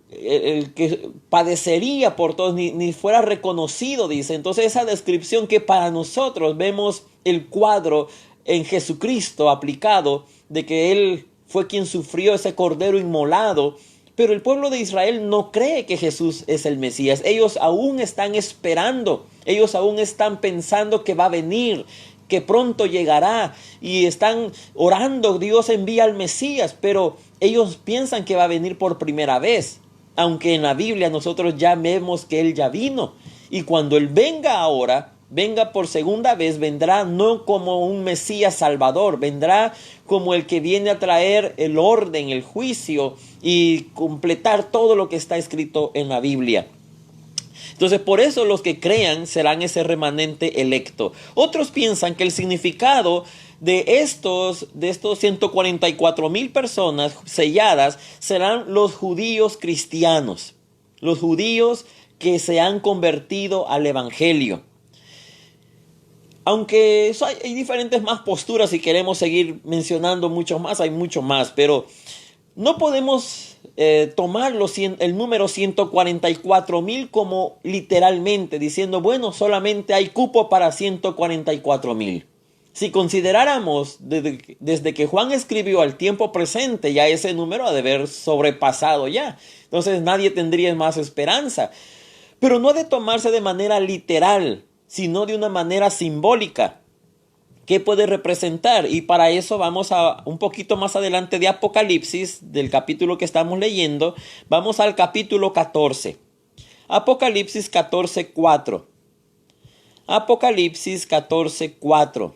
el que padecería por todos, ni fuera reconocido, dice. Entonces esa descripción que para nosotros vemos el cuadro en Jesucristo aplicado de que él fue quien sufrió ese cordero inmolado, pero el pueblo de Israel no cree que Jesús es el Mesías. Ellos aún están esperando, ellos aún están pensando que va a venir, que pronto llegará y están orando, Dios envía al Mesías, pero ellos piensan que va a venir por primera vez, aunque en la Biblia nosotros ya vemos que Él ya vino. Y cuando Él venga ahora, venga por segunda vez, vendrá no como un Mesías salvador, vendrá como el que viene a traer el orden, el juicio y completar todo lo que está escrito en la Biblia. Entonces por eso los que crean serán ese remanente electo. Otros piensan que el significado de estos 144,000 personas selladas serán los judíos cristianos, los judíos que se han convertido al evangelio. Aunque hay diferentes más posturas, si queremos seguir mencionando mucho más, hay mucho más, pero no podemos tomar el número 144,000 como literalmente, diciendo, bueno, solamente hay cupo para 144,000. Si consideráramos desde que Juan escribió al tiempo presente, ya ese número ha de haber sobrepasado ya. Entonces nadie tendría más esperanza. Pero no ha de tomarse de manera literal, sino de una manera simbólica. ¿Qué puede representar? Y para eso vamos a un poquito más adelante de Apocalipsis, del capítulo que estamos leyendo. Vamos al capítulo 14. Apocalipsis 14:4. Apocalipsis 14:4.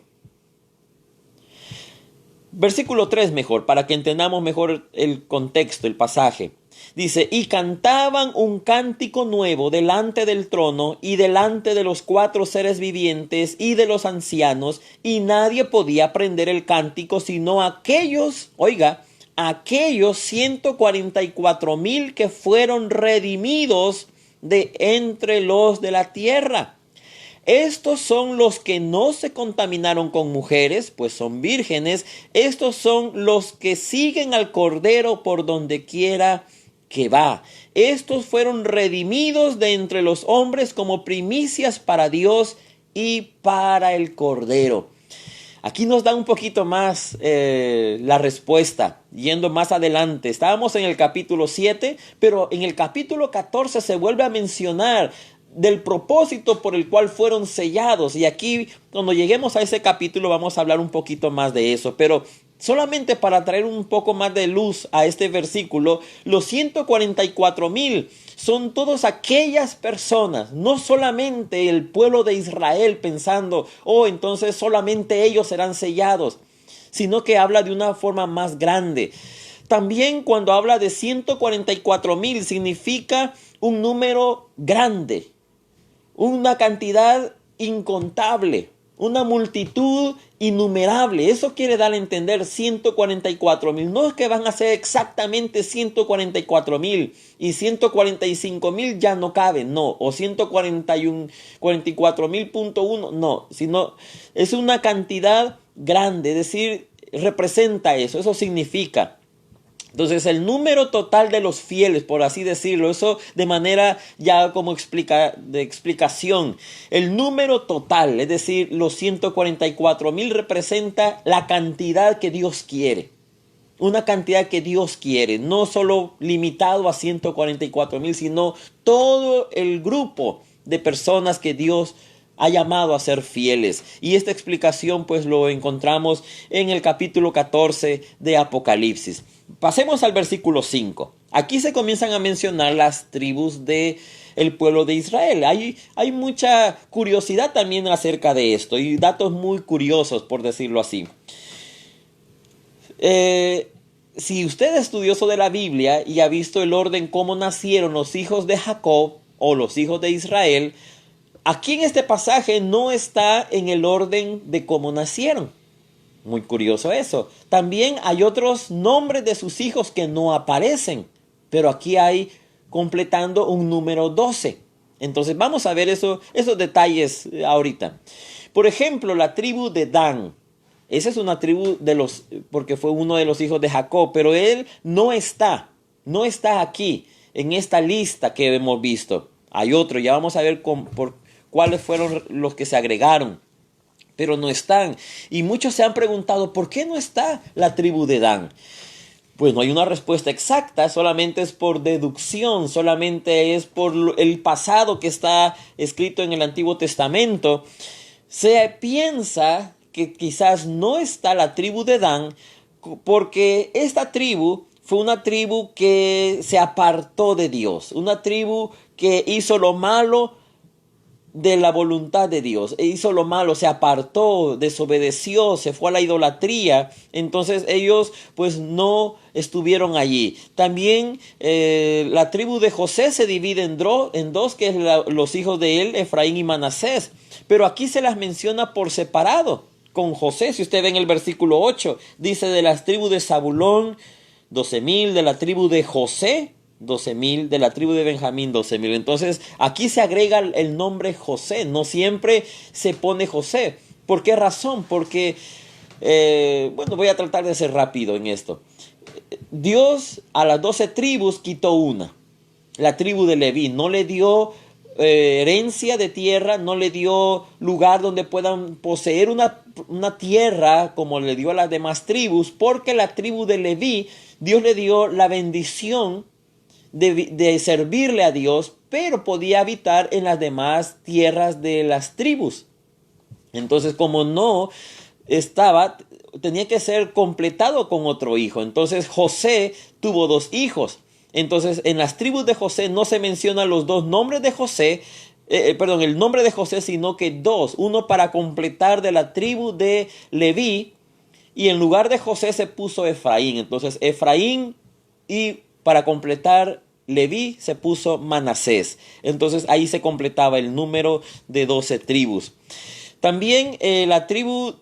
Versículo 3 mejor, para que entendamos mejor el contexto, el pasaje. Dice, y cantaban un cántico nuevo delante del trono y delante de los 4 seres vivientes y de los ancianos, y nadie podía aprender el cántico sino aquellos 144,000 que fueron redimidos de entre los de la tierra. Estos son los que no se contaminaron con mujeres, pues son vírgenes. Estos son los que siguen al Cordero por donde quiera que va. Estos fueron redimidos de entre los hombres como primicias para Dios y para el Cordero. Aquí nos da un poquito más la respuesta, yendo más adelante. Estábamos en el capítulo 7, pero en el capítulo 14 se vuelve a mencionar del propósito por el cual fueron sellados. Y aquí, cuando lleguemos a ese capítulo, vamos a hablar un poquito más de eso. Pero solamente para traer un poco más de luz a este versículo, los 144,000 son todas aquellas personas, no solamente el pueblo de Israel pensando, entonces solamente ellos serán sellados, sino que habla de una forma más grande. También cuando habla de 144,000 significa un número grande, una cantidad incontable, una multitud innumerable. Eso quiere dar a entender 144,000. No es que van a ser exactamente 144,000 y 145,000 ya no caben, no. O 144,000.1, no. Sino es una cantidad grande, es decir, representa eso. Eso significa. Entonces el número total de los fieles, por así decirlo, eso de manera ya como de explicación, el número total, es decir, los 144,000 representa la cantidad que Dios quiere. Una cantidad que Dios quiere, no solo limitado a 144,000, sino todo el grupo de personas que Dios ha llamado a ser fieles. Y esta explicación pues lo encontramos en el capítulo 14 de Apocalipsis. Pasemos al versículo 5. Aquí se comienzan a mencionar las tribus del pueblo de Israel. Hay mucha curiosidad también acerca de esto y datos muy curiosos, por decirlo así. Si usted es estudioso de la Biblia y ha visto el orden cómo nacieron los hijos de Jacob o los hijos de Israel, aquí en este pasaje no está en el orden de cómo nacieron. Muy curioso eso. También hay otros nombres de sus hijos que no aparecen, pero aquí hay completando un número 12. Entonces vamos a ver esos detalles ahorita. Por ejemplo, la tribu de Dan. Esa es una tribu porque fue uno de los hijos de Jacob, pero él no está aquí en esta lista que hemos visto. Hay otro, ya vamos a ver por cuáles fueron los que se agregaron. Pero no están. Y muchos se han preguntado, ¿por qué no está la tribu de Dan? Pues no hay una respuesta exacta, solamente es por deducción, solamente es por el pasado que está escrito en el Antiguo Testamento. Se piensa que quizás no está la tribu de Dan, porque esta tribu fue una tribu que se apartó de Dios, una tribu que hizo lo malo de la voluntad de Dios, hizo lo malo, se apartó, desobedeció, se fue a la idolatría. Entonces ellos pues no estuvieron allí. También la tribu de José se divide en dos, que es los hijos de él, Efraín y Manasés, pero aquí se las menciona por separado, con José. Si usted ve en el versículo 8, dice de las tribus de Zabulón, 12,000, de la tribu de José, 12,000, de la tribu de Benjamín, 12,000. Entonces aquí se agrega el nombre José, no siempre se pone José. ¿Por qué razón? Porque, bueno, voy a tratar de ser rápido en esto. Dios a las 12 tribus quitó una, la tribu de Leví. No le dio herencia de tierra, no le dio lugar donde puedan poseer una tierra como le dio a las demás tribus, porque la tribu de Leví, Dios le dio la bendición de servirle a Dios, pero podía habitar en las demás tierras de las tribus. Entonces, como no estaba, tenía que ser completado con otro hijo. Entonces José tuvo 2 hijos. Entonces en las tribus de José no se mencionan los 2 nombres de José, el nombre de José, sino que 2, uno para completar de la tribu de Leví, y en lugar de José se puso Efraín. Entonces Efraín, y para completar Leví se puso Manasés. Entonces ahí se completaba el número de 12 tribus. También la tribu,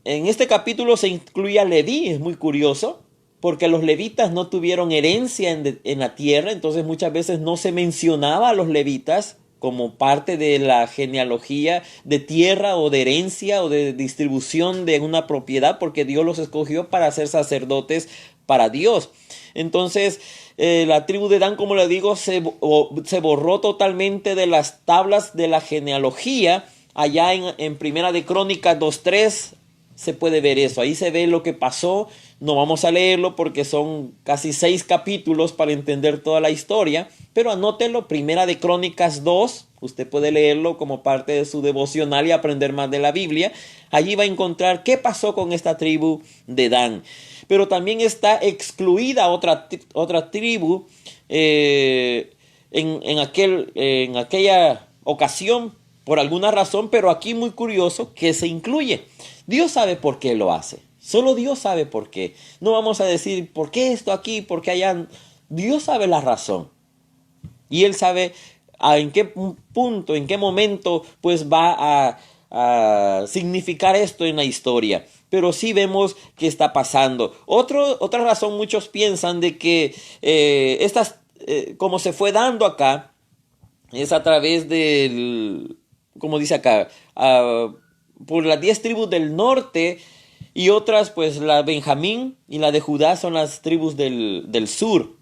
en este capítulo se incluye a Leví, es muy curioso, porque los levitas no tuvieron herencia en la tierra, entonces muchas veces no se mencionaba a los levitas como parte de la genealogía de tierra o de herencia o de distribución de una propiedad, porque Dios los escogió para ser sacerdotes para Dios. Entonces la tribu de Dan, como le digo, se borró totalmente de las tablas de la genealogía. Allá en Primera de Crónicas 2:3 se puede ver eso. Ahí se ve lo que pasó. No vamos a leerlo porque son casi 6 capítulos para entender toda la historia. Pero anótelo, Primera de Crónicas 2. Usted puede leerlo como parte de su devocional y aprender más de la Biblia. Allí va a encontrar qué pasó con esta tribu de Dan. Pero también está excluida otra tribu en aquella ocasión, por alguna razón, pero aquí muy curioso que se incluye. Dios sabe por qué lo hace. Solo Dios sabe por qué. No vamos a decir por qué esto aquí, por qué allá. Dios sabe la razón. Y Él sabe en qué punto, en qué momento, pues va a significar esto en la historia. Pero sí vemos que está pasando. Otra razón, muchos piensan de que como se fue dando acá, es a través del, como dice acá, por las 10 tribus del norte, y otras, pues la Benjamín y la de Judá son las tribus del sur.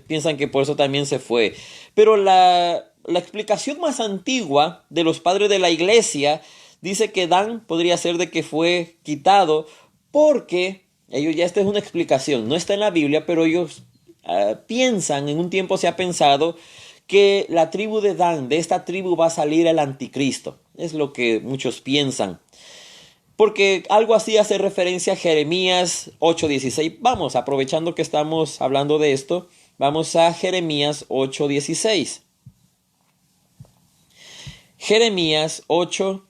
Piensan que por eso también se fue. Pero la explicación más antigua de los padres de la iglesia dice que Dan podría ser de que fue quitado porque esta es una explicación, no está en la Biblia, pero ellos piensan, en un tiempo se ha pensado que la tribu de Dan, de esta tribu va a salir el anticristo. Es lo que muchos piensan. Porque algo así hace referencia a Jeremías 8:16. Vamos, aprovechando que estamos hablando de esto, vamos a Jeremías 8:16. Jeremías 8,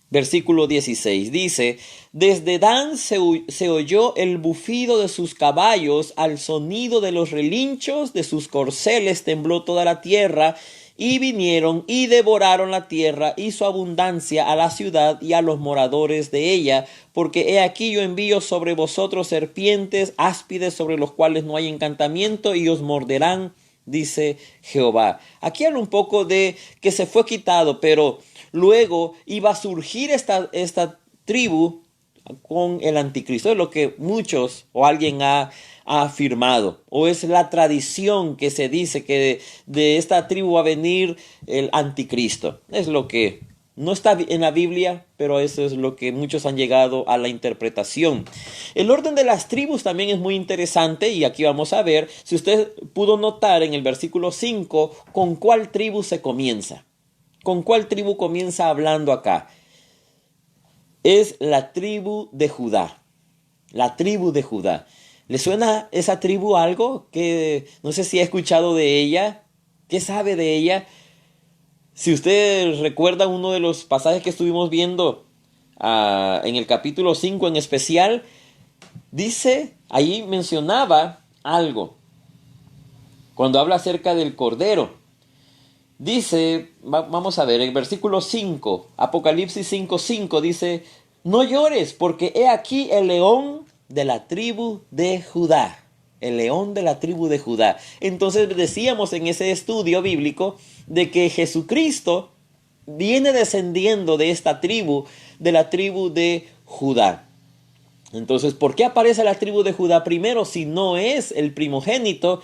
versículo 16, dice: desde Dan se oyó el bufido de sus caballos, al sonido de los relinchos de sus corceles tembló toda la tierra, y vinieron y devoraron la tierra y su abundancia, a la ciudad y a los moradores de ella, porque he aquí yo envío sobre vosotros serpientes, áspides sobre los cuales no hay encantamiento, y os morderán, dice Jehová. Aquí habla un poco de que se fue quitado, pero luego iba a surgir esta tribu con el anticristo. Es lo que muchos o alguien ha afirmado, o es la tradición que se dice que de esta tribu va a venir el anticristo. Es lo que no está en la Biblia, pero eso es lo que muchos han llegado a la interpretación. El orden de las tribus también es muy interesante, y aquí vamos a ver, si usted pudo notar en el versículo 5, con cuál tribu se comienza. ¿Con cuál tribu comienza hablando acá? Es la tribu de Judá. La tribu de Judá. ¿Le suena esa tribu algo? Que no sé si ha escuchado de ella. ¿Qué sabe de ella? Si usted recuerda uno de los pasajes que estuvimos viendo en el capítulo 5 en especial, dice, ahí mencionaba algo. Cuando habla acerca del Cordero. Dice, vamos a ver, en versículo 5, Apocalipsis 5:5 dice: no llores, porque he aquí el león de la tribu de Judá. El león de la tribu de Judá. Entonces decíamos en ese estudio bíblico de que Jesucristo viene descendiendo de esta tribu, de la tribu de Judá. Entonces, ¿por qué aparece la tribu de Judá primero si no es el primogénito?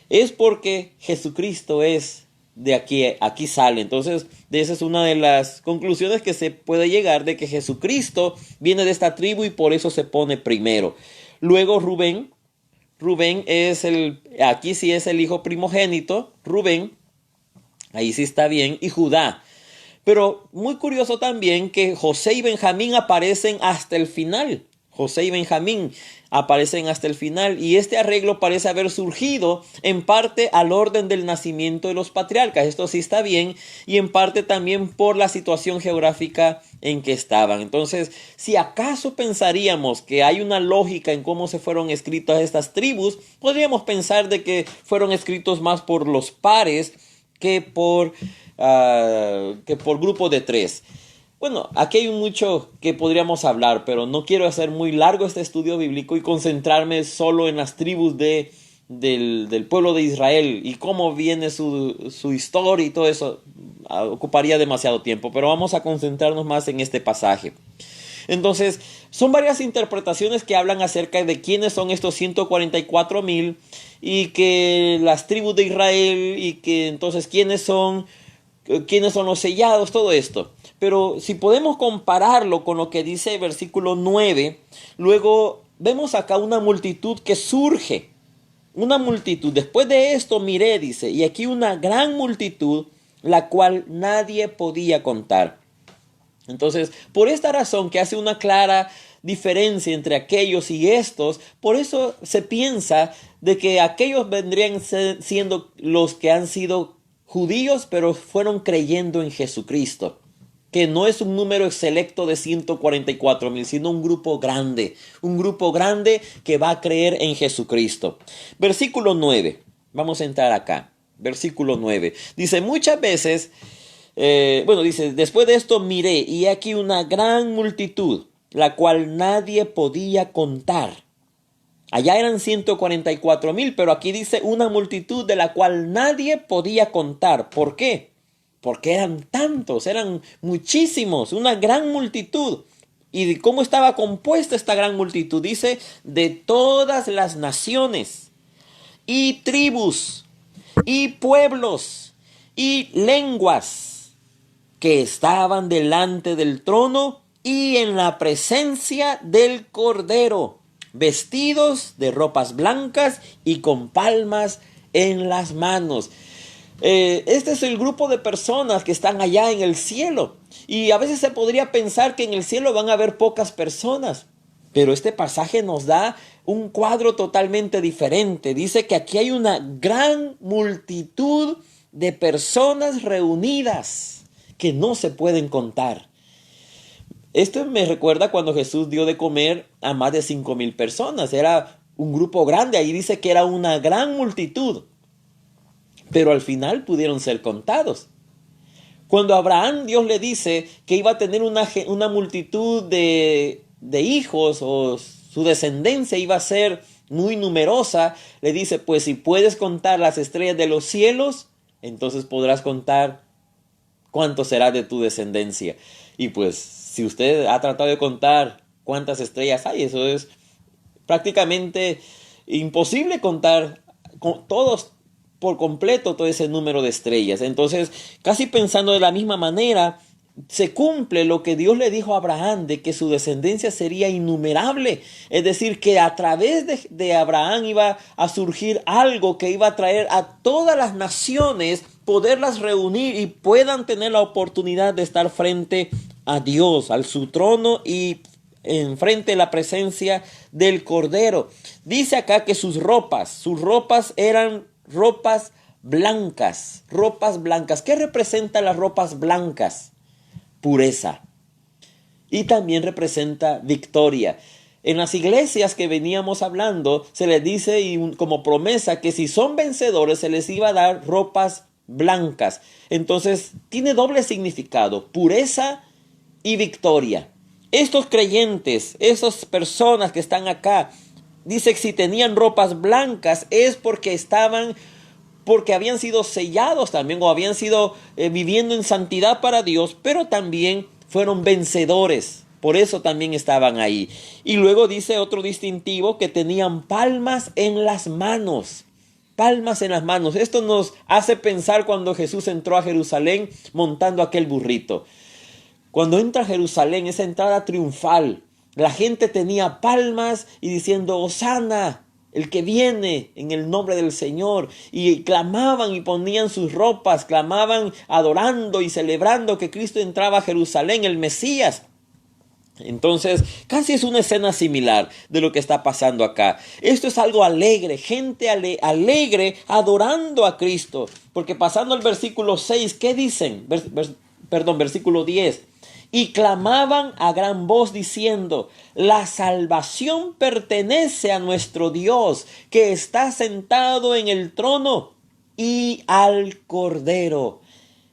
Es porque Jesucristo es de aquí sale. Entonces, esa es una de las conclusiones que se puede llegar, de que Jesucristo viene de esta tribu y por eso se pone primero. Luego Rubén es aquí sí es el hijo primogénito, Rubén, ahí sí está bien, y Judá. Pero muy curioso también que José y Benjamín aparecen hasta el final. José y Benjamín aparecen hasta el final, y este arreglo parece haber surgido en parte al orden del nacimiento de los patriarcas. Esto sí está bien, y en parte también por la situación geográfica en que estaban. Entonces, si acaso pensaríamos que hay una lógica en cómo se fueron escritas estas tribus, podríamos pensar de que fueron escritos más por los pares que por grupo de 3. Bueno, aquí hay mucho que podríamos hablar, pero no quiero hacer muy largo este estudio bíblico y concentrarme solo en las tribus del pueblo de Israel y cómo viene su historia y todo eso. Ocuparía demasiado tiempo, pero vamos a concentrarnos más en este pasaje. Entonces, son varias interpretaciones que hablan acerca de quiénes son estos 144,000 y que las tribus de Israel y que entonces quiénes son los sellados, todo esto. Pero si podemos compararlo con lo que dice el versículo 9, luego vemos acá una multitud que surge. Una multitud. Después de esto miré, dice, y aquí una gran multitud, la cual nadie podía contar. Entonces, por esta razón que hace una clara diferencia entre aquellos y estos, por eso se piensa de que aquellos vendrían siendo los que han sido judíos, pero fueron creyendo en Jesucristo. Que no es un número selecto de 144,000, sino un grupo grande que va a creer en Jesucristo. Versículo 9, vamos a entrar acá, versículo 9, dice muchas veces, dice, después de esto miré y aquí una gran multitud, la cual nadie podía contar. Allá eran 144,000, pero aquí dice una multitud de la cual nadie podía contar. ¿Por qué? Porque eran tantos, eran muchísimos, una gran multitud. ¿Y cómo estaba compuesta esta gran multitud? Dice, de todas las naciones, y tribus, y pueblos, y lenguas, que estaban delante del trono y en la presencia del Cordero, vestidos de ropas blancas y con palmas en las manos. Este es el grupo de personas que están allá en el cielo. Y a veces se podría pensar que en el cielo van a haber pocas personas. Pero este pasaje nos da un cuadro totalmente diferente. Dice que aquí hay una gran multitud de personas reunidas que no se pueden contar. Esto me recuerda cuando Jesús dio de comer a más de 5,000 personas. Era un grupo grande. Ahí dice que era una gran multitud. Pero al final pudieron ser contados. Cuando a Abraham Dios le dice que iba a tener una multitud de hijos, o su descendencia iba a ser muy numerosa, le dice, pues si puedes contar las estrellas de los cielos, entonces podrás contar cuánto será de tu descendencia. Y pues si usted ha tratado de contar cuántas estrellas hay, eso es prácticamente imposible contar con todos por completo todo ese número de estrellas. Entonces, casi pensando de la misma manera, se cumple lo que Dios le dijo a Abraham, de que su descendencia sería innumerable. Es decir, que a través de Abraham iba a surgir algo que iba a traer a todas las naciones, poderlas reunir y puedan tener la oportunidad de estar frente a Dios, al su trono y enfrente de la presencia del Cordero. Dice acá que sus ropas eran ropas blancas. ¿Qué representan las ropas blancas? Pureza. Y también representa victoria. En las iglesias que veníamos hablando, se les dice como promesa que si son vencedores se les iba a dar ropas blancas. Entonces tiene doble significado, pureza y victoria. Estos creyentes, esas personas que están acá, dice que si tenían ropas blancas es porque habían sido sellados también, o habían sido viviendo en santidad para Dios, pero también fueron vencedores. Por eso también estaban ahí. Y luego dice otro distintivo, que tenían palmas en las manos. Palmas en las manos. Esto nos hace pensar cuando Jesús entró a Jerusalén montando aquel burrito. Cuando entra a Jerusalén, esa entrada triunfal, la gente tenía palmas y diciendo: Hosana, el que viene en el nombre del Señor. Y clamaban y ponían sus ropas, clamaban adorando y celebrando que Cristo entraba a Jerusalén, el Mesías. Entonces, casi es una escena similar de lo que está pasando acá. Esto es algo alegre, gente alegre adorando a Cristo. Porque pasando al versículo 6, ¿qué dicen? Versículo 10. Y clamaban a gran voz diciendo: la salvación pertenece a nuestro Dios, que está sentado en el trono, y al Cordero.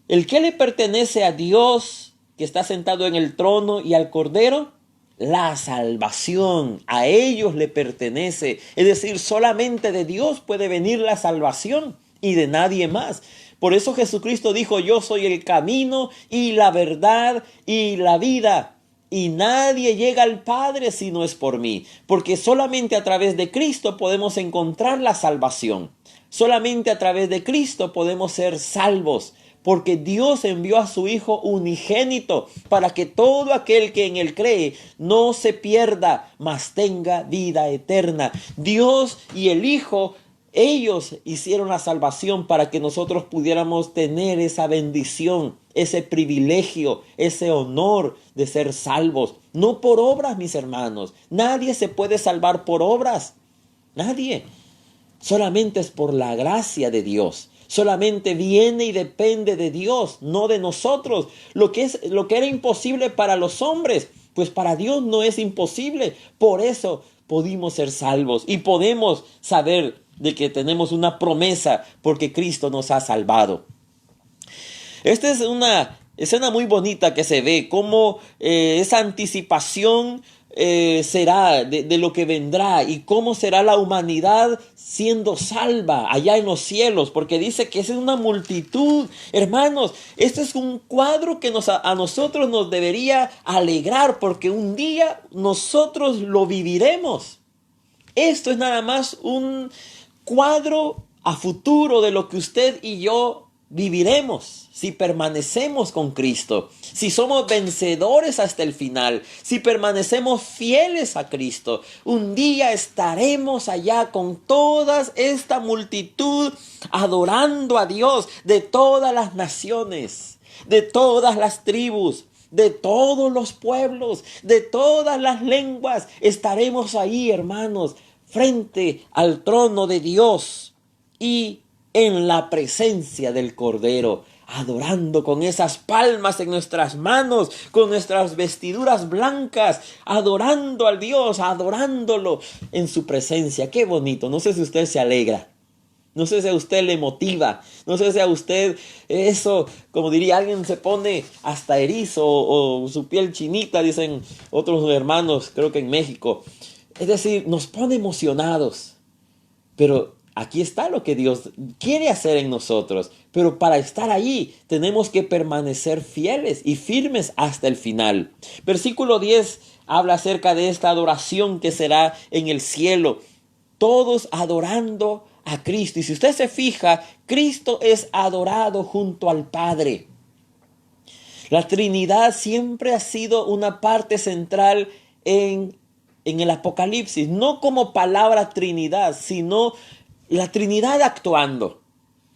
¿El qué le pertenece a Dios, que está sentado en el trono, y al Cordero? La salvación. A ellos le pertenece. Es decir, solamente de Dios puede venir la salvación y de nadie más. Por eso Jesucristo dijo: yo soy el camino y la verdad y la vida, y nadie llega al Padre si no es por mí. Porque solamente a través de Cristo podemos encontrar la salvación. Solamente a través de Cristo podemos ser salvos. Porque Dios envió a su Hijo unigénito para que todo aquel que en él cree no se pierda, mas tenga vida eterna. Dios y el Hijo, ellos hicieron la salvación para que nosotros pudiéramos tener esa bendición, ese privilegio, ese honor de ser salvos. No por obras, mis hermanos. Nadie se puede salvar por obras. Nadie. Solamente es por la gracia de Dios. Solamente viene y depende de Dios, no de nosotros. Lo que era imposible para los hombres, pues para Dios no es imposible. Por eso pudimos ser salvos y podemos saber de que tenemos una promesa porque Cristo nos ha salvado. Esta es una escena muy bonita que se ve, cómo esa anticipación será de lo que vendrá y cómo será la humanidad siendo salva allá en los cielos, porque dice que es una multitud. Hermanos, este es un cuadro que a nosotros nos debería alegrar, porque un día nosotros lo viviremos. Esto es nada más un cuadro a futuro de lo que usted y yo viviremos si permanecemos con Cristo, si somos vencedores hasta el final, si permanecemos fieles a Cristo. Un día estaremos allá con toda esta multitud adorando a Dios de todas las naciones, de todas las tribus, de todos los pueblos, de todas las lenguas. Estaremos ahí, hermanos, frente al trono de Dios y en la presencia del Cordero, adorando con esas palmas en nuestras manos, con nuestras vestiduras blancas, adorando al Dios, adorándolo en su presencia. Qué bonito. No sé si usted se alegra, no sé si a usted le motiva, no sé si a usted eso, como diría alguien, se pone hasta erizo o su piel chinita, dicen otros hermanos, creo que en México. Es decir, nos pone emocionados. Pero aquí está lo que Dios quiere hacer en nosotros. Pero para estar allí tenemos que permanecer fieles y firmes hasta el final. Versículo 10 habla acerca de esta adoración que será en el cielo. Todos adorando a Cristo. Y si usted se fija, Cristo es adorado junto al Padre. La Trinidad siempre ha sido una parte central en el Apocalipsis. No como palabra Trinidad, sino la Trinidad actuando.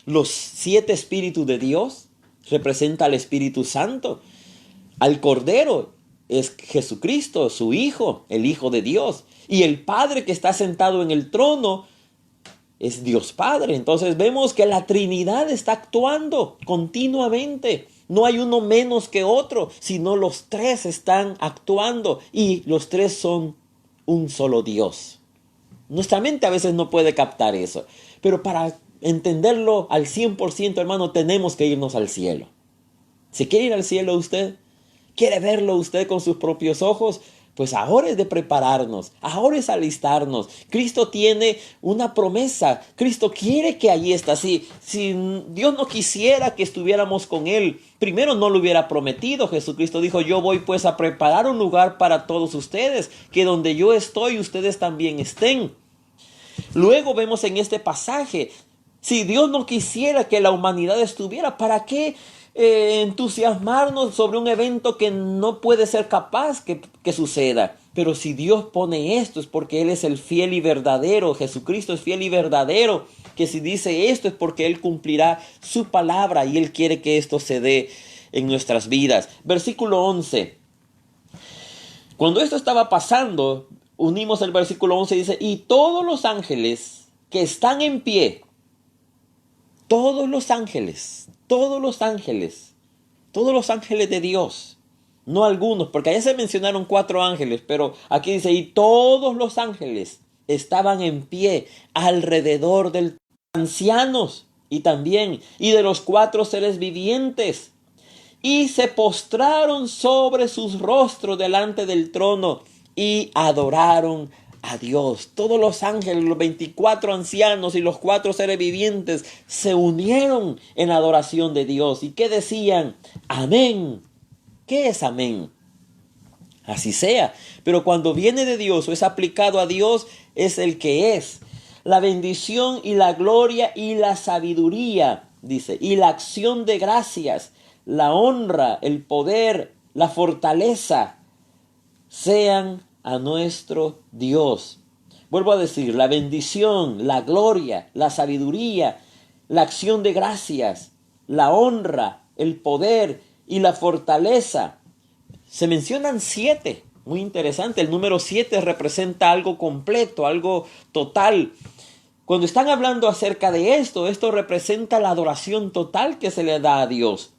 Los 7 espíritus de Dios representa al Espíritu Santo. Al Cordero es Jesucristo, su Hijo, el Hijo de Dios. Y el Padre que está sentado en el trono es Dios Padre. Entonces vemos que la Trinidad está actuando continuamente. No hay uno menos que otro, sino los 3 están actuando y los 3 son un solo Dios. Nuestra mente a veces no puede captar eso, pero para entenderlo al 100%, hermano, tenemos que irnos al cielo. ¿Se quiere ir al cielo usted? ¿Quiere verlo usted con sus propios ojos? Pues ahora es de prepararnos, ahora es alistarnos. Cristo tiene una promesa, Cristo quiere que allí esté así. Si Dios no quisiera que estuviéramos con Él, primero no lo hubiera prometido. Jesucristo dijo, yo voy pues a preparar un lugar para todos ustedes, que donde yo estoy ustedes también estén. Luego vemos en este pasaje, si Dios no quisiera que la humanidad estuviera, ¿para qué entusiasmarnos sobre un evento que no puede ser capaz que suceda? Pero si Dios pone esto es porque Él es el fiel y verdadero. Jesucristo es fiel y verdadero, que si dice esto es porque Él cumplirá su palabra y Él quiere que esto se dé en nuestras vidas. Versículo 11. Cuando esto estaba pasando, unimos el versículo 11 y dice, y todos los ángeles que están en pie, todos los ángeles de Dios, no algunos, porque allá se mencionaron 4 ángeles, pero aquí dice, y todos los ángeles estaban en pie alrededor del ancianos y de los 4 seres vivientes, y se postraron sobre sus rostros delante del trono y adoraron a Dios. Todos los ángeles, los 24 ancianos y los 4 seres vivientes se unieron en adoración de Dios. ¿Y qué decían? Amén. ¿Qué es amén? Así sea. Pero cuando viene de Dios o es aplicado a Dios, es el que es. La bendición y la gloria y la sabiduría, dice, y la acción de gracias, la honra, el poder, la fortaleza, sean a nuestro Dios. Vuelvo a decir, la bendición, la gloria, la sabiduría, la acción de gracias, la honra, el poder y la fortaleza. Se mencionan 7. Muy interesante. El número 7 representa algo completo, algo total. Cuando están hablando acerca de esto representa la adoración total que se le da a Dios.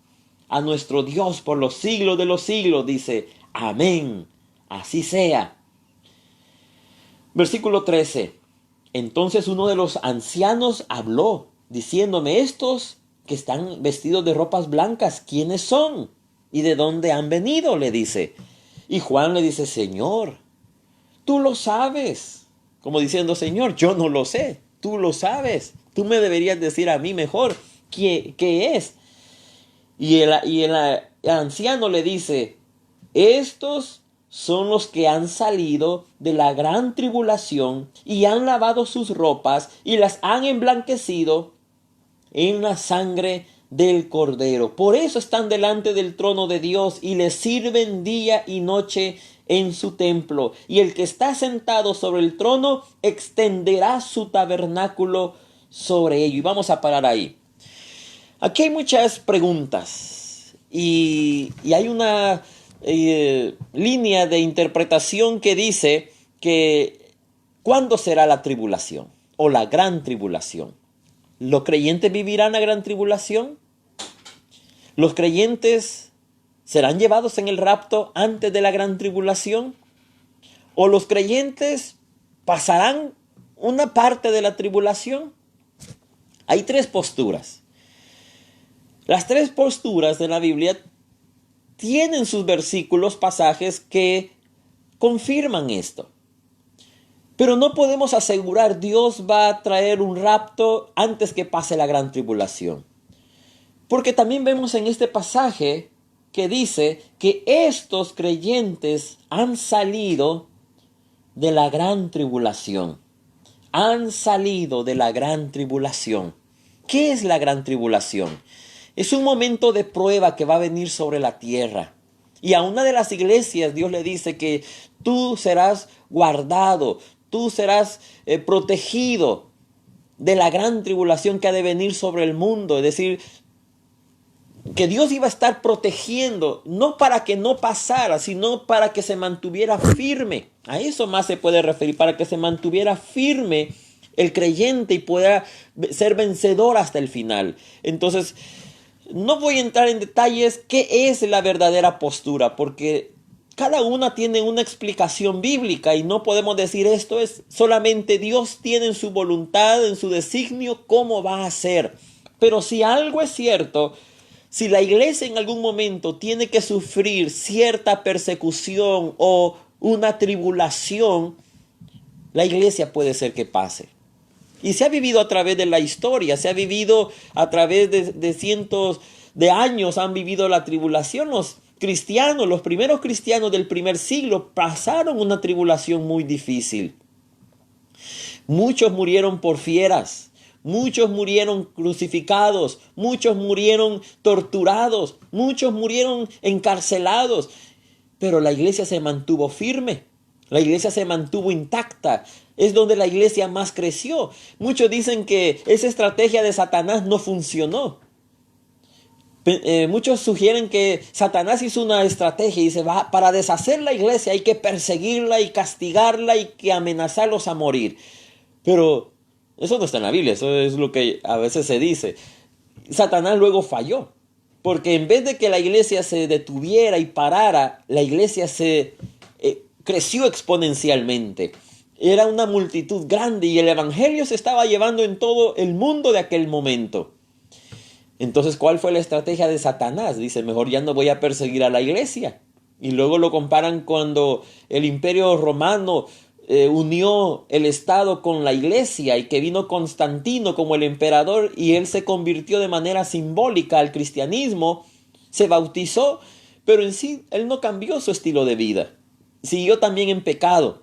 A nuestro Dios por los siglos de los siglos, dice, amén. Así sea. Versículo 13. Entonces uno de los ancianos habló, diciéndome, estos que están vestidos de ropas blancas, ¿quiénes son? ¿Y de dónde han venido? Le dice. Y Juan le dice, Señor, tú lo sabes. Como diciendo, Señor, yo no lo sé, tú lo sabes. Tú me deberías decir a mí mejor qué es. Y el anciano le dice, estos son los que han salido de la gran tribulación y han lavado sus ropas y las han emblanquecido en la sangre del Cordero. Por eso están delante del trono de Dios y le sirven día y noche en su templo. Y el que está sentado sobre el trono extenderá su tabernáculo sobre ello. Y vamos a parar ahí. Aquí hay muchas preguntas y hay una línea de interpretación que dice que ¿cuándo será la tribulación o la gran tribulación? ¿Los creyentes vivirán la gran tribulación? ¿Los creyentes serán llevados en el rapto antes de la gran tribulación? ¿O los creyentes pasarán una parte de la tribulación? Hay 3 posturas. Las 3 posturas de la Biblia tienen sus versículos, pasajes que confirman esto. Pero no podemos asegurar Dios va a traer un rapto antes que pase la gran tribulación. Porque también vemos en este pasaje que dice que estos creyentes han salido de la gran tribulación. Han salido de la gran tribulación. ¿Qué es la gran tribulación? Es un momento de prueba que va a venir sobre la tierra. Y a una de las iglesias Dios le dice que tú serás guardado, tú serás protegido de la gran tribulación que ha de venir sobre el mundo. Es decir, que Dios iba a estar protegiendo, no para que no pasara, sino para que se mantuviera firme. A eso más se puede referir, para que se mantuviera firme el creyente y pueda ser vencedor hasta el final. Entonces, no voy a entrar en detalles qué es la verdadera postura, porque cada una tiene una explicación bíblica y no podemos decir esto es solamente Dios tiene en su voluntad, en su designio, cómo va a ser. Pero si algo es cierto, Si la iglesia en algún momento tiene que sufrir cierta persecución o una tribulación, la iglesia puede ser que pase. Y se ha vivido a través de la historia, se ha vivido a través de cientos de años, han vivido la tribulación. Los cristianos, los primeros cristianos del primer siglo pasaron una tribulación muy difícil. Muchos murieron por fieras, muchos murieron crucificados, muchos murieron torturados, muchos murieron encarcelados. Pero la iglesia se mantuvo firme, la iglesia se mantuvo intacta. Es donde la iglesia más creció. Muchos dicen que esa estrategia de Satanás no funcionó. Muchos sugieren que Satanás hizo una estrategia y dice, para deshacer la iglesia hay que perseguirla y castigarla y que amenazarlos a morir. Pero eso no está en la Biblia, eso es lo que a veces se dice. Satanás luego falló, porque en vez de que la iglesia se detuviera y parara, la iglesia se creció exponencialmente. Era una multitud grande y el evangelio se estaba llevando en todo el mundo de aquel momento. Entonces, ¿cuál fue la estrategia de Satanás? Dice, mejor ya no voy a perseguir a la iglesia. Y luego lo comparan cuando el imperio romano unió el Estado con la iglesia y que vino Constantino como el emperador y él se convirtió de manera simbólica al cristianismo, se bautizó, pero en sí él no cambió su estilo de vida. Siguió también en pecado,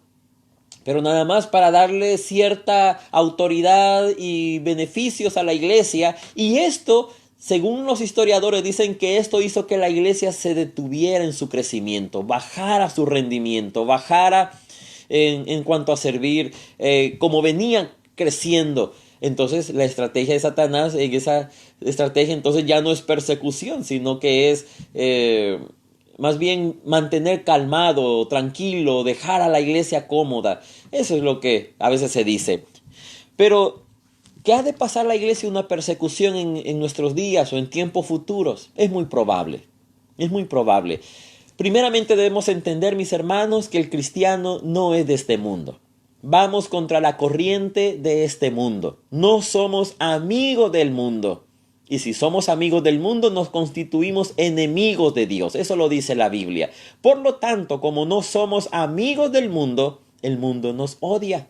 pero nada más para darle cierta autoridad y beneficios a la iglesia. Y esto, según los historiadores, dicen que esto hizo que la iglesia se detuviera en su crecimiento, bajara su rendimiento, bajara en cuanto a servir, como venía creciendo. Entonces la estrategia de Satanás, en esa estrategia entonces ya no es persecución, sino que es más bien mantener calmado, tranquilo, dejar a la iglesia cómoda. Eso es lo que a veces se dice. Pero ¿qué ha de pasar la iglesia una persecución en nuestros días o en tiempos futuros? Es muy probable. Es muy probable. Primeramente debemos entender, mis hermanos, que el cristiano no es de este mundo. Vamos contra la corriente de este mundo. No somos amigos del mundo. Y si somos amigos del mundo, nos constituimos enemigos de Dios. Eso lo dice la Biblia. Por lo tanto, como no somos amigos del mundo, el mundo nos odia.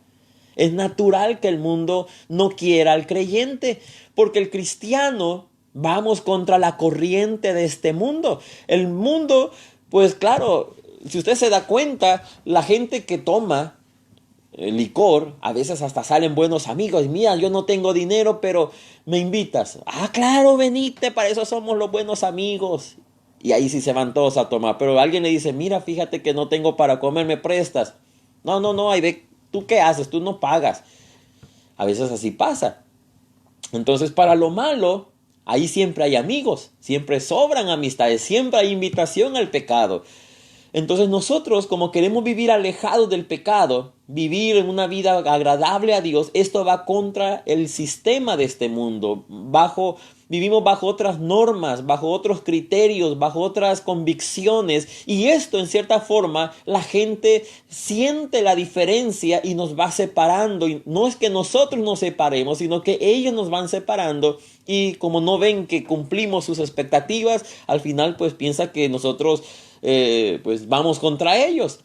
Es natural que el mundo no quiera al creyente, porque el cristiano vamos contra la corriente de este mundo. El mundo, pues claro, si usted se da cuenta, la gente que toma licor, a veces hasta salen buenos amigos. Mira, yo no tengo dinero, pero me invitas. Ah, claro, venite, para eso somos los buenos amigos. Y ahí sí se van todos a tomar. Pero alguien le dice, mira, fíjate que no tengo para comer, ¿me prestas? No, ahí ve, ¿tú qué haces? Tú no pagas. A veces así pasa. Entonces, para lo malo, ahí siempre hay amigos, siempre sobran amistades, siempre hay invitación al pecado. Entonces nosotros, como queremos vivir alejados del pecado, vivir en una vida agradable a Dios, esto va contra el sistema de este mundo. Vivimos bajo otras normas, bajo otros criterios, bajo otras convicciones. Y esto, en cierta forma, la gente siente la diferencia y nos va separando. Y no es que nosotros nos separemos, sino que ellos nos van separando. Y como no ven que cumplimos sus expectativas, al final pues piensa que nosotros pues vamos contra ellos.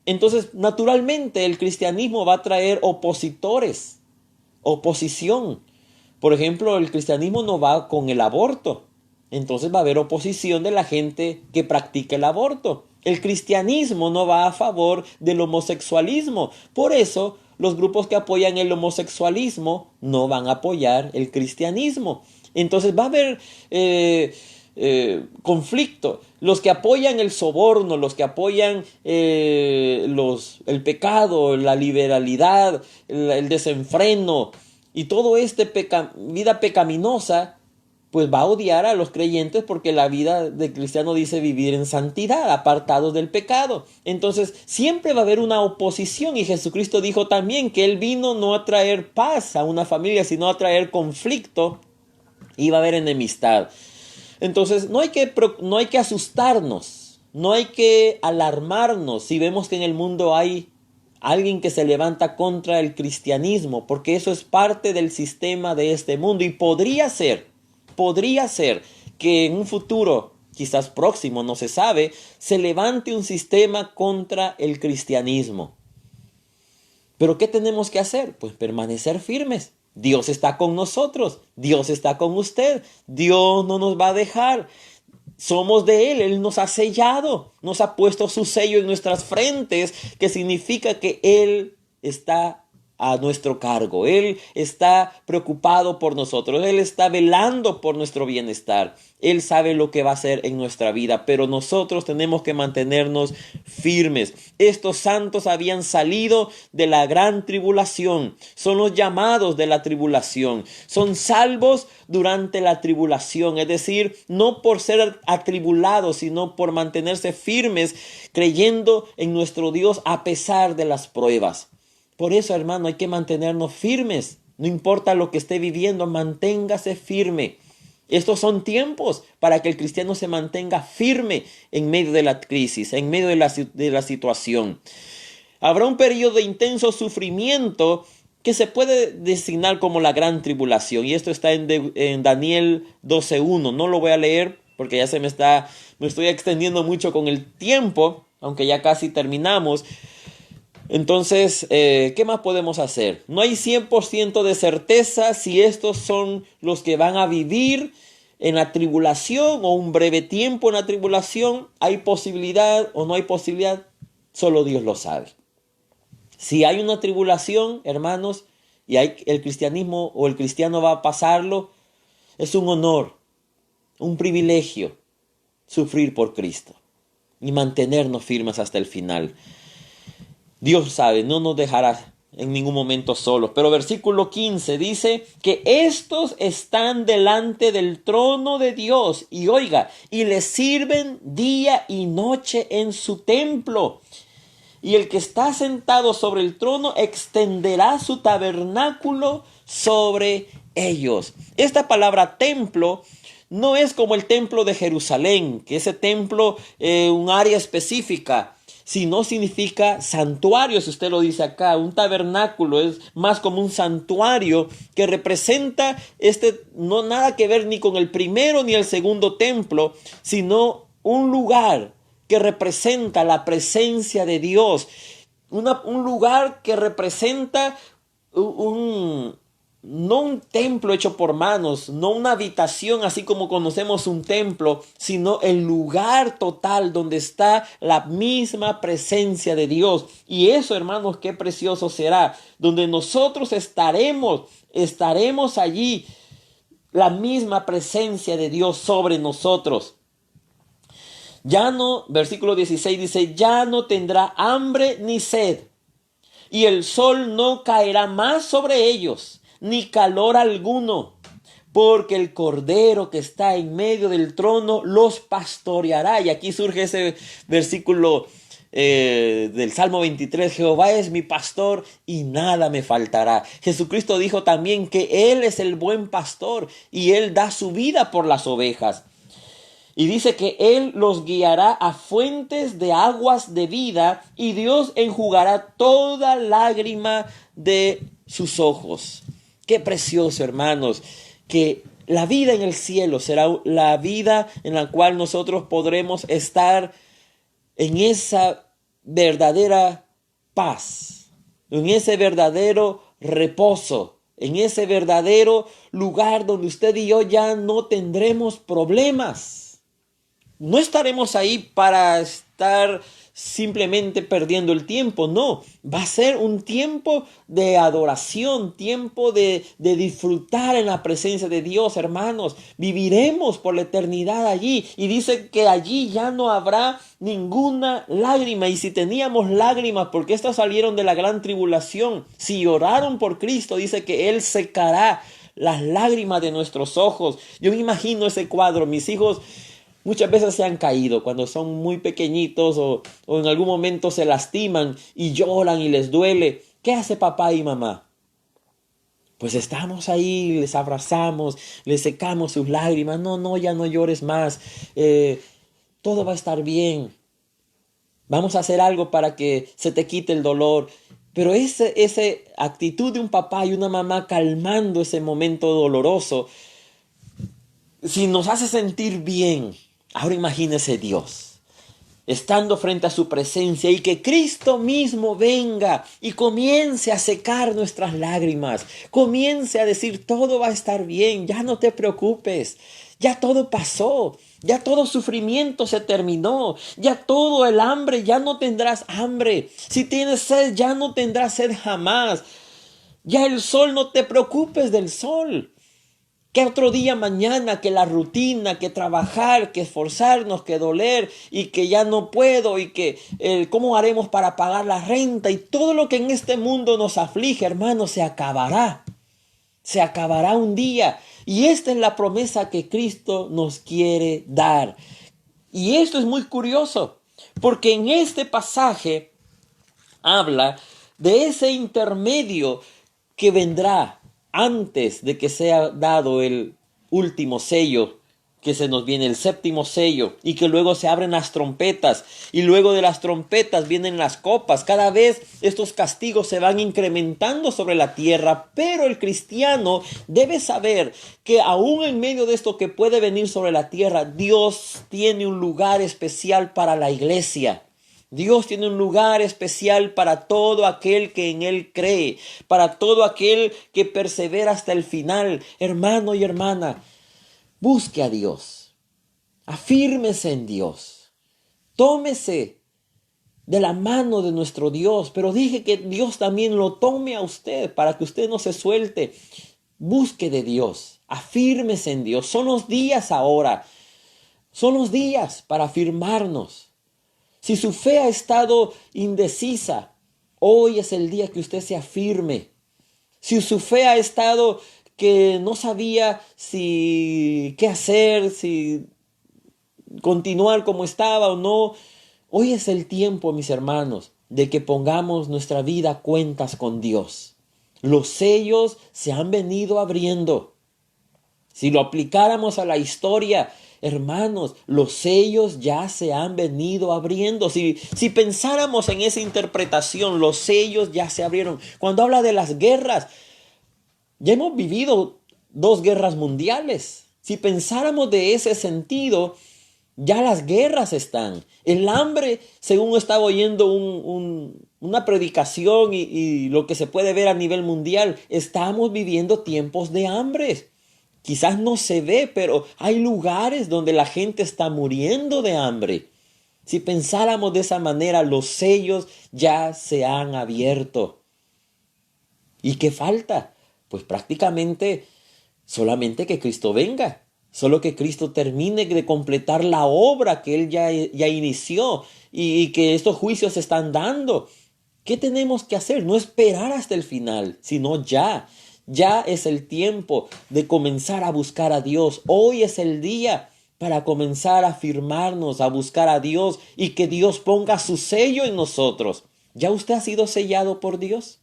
Entonces, naturalmente, el cristianismo va a traer opositores, oposición. Por ejemplo, el cristianismo no va con el aborto. Entonces va a haber oposición de la gente que practica el aborto. El cristianismo no va a favor del homosexualismo. Por eso, los grupos que apoyan el homosexualismo no van a apoyar el cristianismo. Entonces va a haber conflicto. Los que apoyan el soborno, los que apoyan el pecado, la liberalidad, el desenfreno y todo vida pecaminosa, pues va a odiar a los creyentes, porque la vida del cristiano dice vivir en santidad, apartados del pecado. Entonces siempre va a haber una oposición, y Jesucristo dijo también que Él vino no a traer paz a una familia, sino a traer conflicto, y va a haber enemistad. Entonces no hay que asustarnos, no hay que alarmarnos si vemos que en el mundo hay alguien que se levanta contra el cristianismo, porque eso es parte del sistema de este mundo. Y podría ser que en un futuro, quizás próximo, no se sabe, se levante un sistema contra el cristianismo. Pero ¿qué tenemos que hacer? Pues permanecer firmes. Dios está con nosotros, Dios está con usted, Dios no nos va a dejar. Somos de Él, Él nos ha sellado, nos ha puesto su sello en nuestras frentes, que significa que Él está a nuestro cargo. Él está preocupado por nosotros, Él está velando por nuestro bienestar. Él sabe lo que va a hacer en nuestra vida, pero nosotros tenemos que mantenernos firmes. Estos santos habían salido de la gran tribulación, son los llamados de la tribulación, son salvos durante la tribulación, es decir, no por ser atribulados, sino por mantenerse firmes, creyendo en nuestro Dios a pesar de las pruebas. Por eso, hermano, hay que mantenernos firmes. No importa lo que esté viviendo, manténgase firme. Estos son tiempos para que el cristiano se mantenga firme en medio de la crisis, en medio de la situación. Habrá un periodo de intenso sufrimiento que se puede designar como la gran tribulación. Y esto está en Daniel 12:1. No lo voy a leer porque ya me estoy extendiendo mucho con el tiempo, aunque ya casi terminamos. Entonces, ¿qué más podemos hacer? No hay 100% de certeza si estos son los que van a vivir en la tribulación o un breve tiempo en la tribulación. ¿Hay posibilidad o no hay posibilidad? Solo Dios lo sabe. Si hay una tribulación, hermanos, y el cristianismo o el cristiano va a pasarlo, es un honor, un privilegio sufrir por Cristo y mantenernos firmes hasta el final. Dios sabe, no nos dejará en ningún momento solos. Pero versículo 15 dice que estos están delante del trono de Dios y oiga, y le sirven día y noche en su templo. Y el que está sentado sobre el trono extenderá su tabernáculo sobre ellos. Esta palabra templo no es como el templo de Jerusalén, que ese templo, un área específica, sino significa santuario, si usted lo dice acá. Un tabernáculo es más como un santuario que representa no nada que ver ni con el primero ni el segundo templo, sino un lugar que representa la presencia de Dios. Un lugar que representa no un templo hecho por manos, no una habitación así como conocemos un templo, sino el lugar total donde está la misma presencia de Dios. Y eso, hermanos, qué precioso será, donde nosotros estaremos allí, la misma presencia de Dios sobre nosotros. Versículo 16 dice, ya no tendrá hambre ni sed, y el sol no caerá más sobre ellos, ni calor alguno, porque el Cordero que está en medio del trono los pastoreará. Y aquí surge ese versículo del Salmo 23, Jehová es mi pastor y nada me faltará. Jesucristo dijo también que Él es el buen pastor y Él da su vida por las ovejas. Y dice que Él los guiará a fuentes de aguas de vida y Dios enjugará toda lágrima de sus ojos. Qué precioso, hermanos, que la vida en el cielo será la vida en la cual nosotros podremos estar en esa verdadera paz, en ese verdadero reposo, en ese verdadero lugar donde usted y yo ya no tendremos problemas. No estaremos ahí para estar simplemente perdiendo el tiempo, no. Va a ser un tiempo de adoración, tiempo de disfrutar en la presencia de Dios, hermanos. Viviremos por la eternidad allí. Y dice que allí ya no habrá ninguna lágrima. Y si teníamos lágrimas, porque estas salieron de la gran tribulación, si oraron por Cristo, dice que Él secará las lágrimas de nuestros ojos. Yo me imagino ese cuadro, mis hijos muchas veces se han caído cuando son muy pequeñitos o en algún momento se lastiman y lloran y les duele. ¿Qué hace papá y mamá? Pues estamos ahí, les abrazamos, les secamos sus lágrimas. No, ya no llores más. Todo va a estar bien. Vamos a hacer algo para que se te quite el dolor. Pero esa actitud de un papá y una mamá calmando ese momento doloroso si nos hace sentir bien, ahora imagínese Dios estando frente a su presencia y que Cristo mismo venga y comience a secar nuestras lágrimas, comience a decir todo va a estar bien, ya no te preocupes, ya todo pasó, ya todo sufrimiento se terminó, ya todo el hambre, ya no tendrás hambre, si tienes sed ya no tendrás sed jamás, ya el sol, no te preocupes del sol. Que otro día mañana, que la rutina, que trabajar, que esforzarnos, que doler y que ya no puedo y que cómo haremos para pagar la renta y todo lo que en este mundo nos aflige, hermano, se acabará. Se acabará un día. Y esta es la promesa que Cristo nos quiere dar. Y esto es muy curioso, porque en este pasaje habla de ese intermedio que vendrá antes de que sea dado el último sello, que se nos viene el séptimo sello, y que luego se abren las trompetas, y luego de las trompetas vienen las copas. Cada vez estos castigos se van incrementando sobre la tierra, pero el cristiano debe saber que aún en medio de esto que puede venir sobre la tierra, Dios tiene un lugar especial para la iglesia. Dios tiene un lugar especial para todo aquel que en Él cree, para todo aquel que persevera hasta el final. Hermano y hermana, busque a Dios, afírmese en Dios, tómese de la mano de nuestro Dios, pero dije que Dios también lo tome a usted para que usted no se suelte. Busque de Dios, afírmese en Dios. Son los días ahora, son los días para afirmarnos. Si su fe ha estado indecisa, hoy es el día que usted se afirme. Si su fe ha estado que no sabía si qué hacer, si continuar como estaba o no, hoy es el tiempo, mis hermanos, de que pongamos nuestra vida a cuentas con Dios. Los sellos se han venido abriendo. Si lo aplicáramos a la historia, hermanos, los sellos ya se han venido abriendo. Si pensáramos en esa interpretación, los sellos ya se abrieron. Cuando habla de las guerras, ya hemos vivido 2 guerras mundiales. Si pensáramos de ese sentido, ya las guerras están. El hambre, según estaba oyendo una predicación y lo que se puede ver a nivel mundial, estamos viviendo tiempos de hambre. Quizás no se ve, pero hay lugares donde la gente está muriendo de hambre. Si pensáramos de esa manera, los sellos ya se han abierto. ¿Y qué falta? Pues prácticamente solamente que Cristo venga. Solo que Cristo termine de completar la obra que Él ya inició y que estos juicios se están dando. ¿Qué tenemos que hacer? No esperar hasta el final, sino ya. Ya es el tiempo de comenzar a buscar a Dios. Hoy es el día para comenzar a afirmarnos, a buscar a Dios y que Dios ponga su sello en nosotros. ¿Ya usted ha sido sellado por Dios?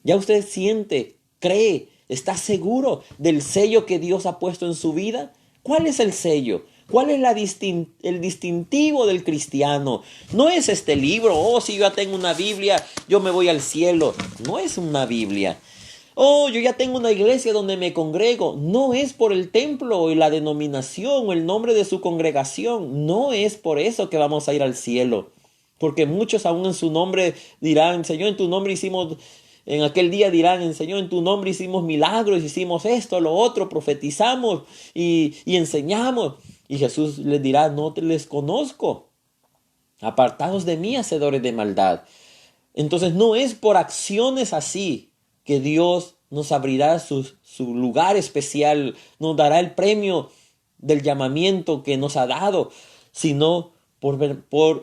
¿Ya usted siente, cree, está seguro del sello que Dios ha puesto en su vida? ¿Cuál es el sello? ¿Cuál es el distintivo del cristiano? No es este libro, si yo ya tengo una Biblia, yo me voy al cielo. No es una Biblia. Yo ya tengo una iglesia donde me congrego. No es por el templo o la denominación o el nombre de su congregación. No es por eso que vamos a ir al cielo. Porque muchos aún en su nombre dirán, Señor, en tu nombre hicimos, en aquel día dirán, Señor, en tu nombre hicimos milagros, hicimos esto, lo otro, profetizamos y enseñamos. Y Jesús les dirá, no les conozco. Apartados de mí, hacedores de maldad. Entonces no es por acciones así que Dios nos abrirá su lugar especial, nos dará el premio del llamamiento que nos ha dado, sino por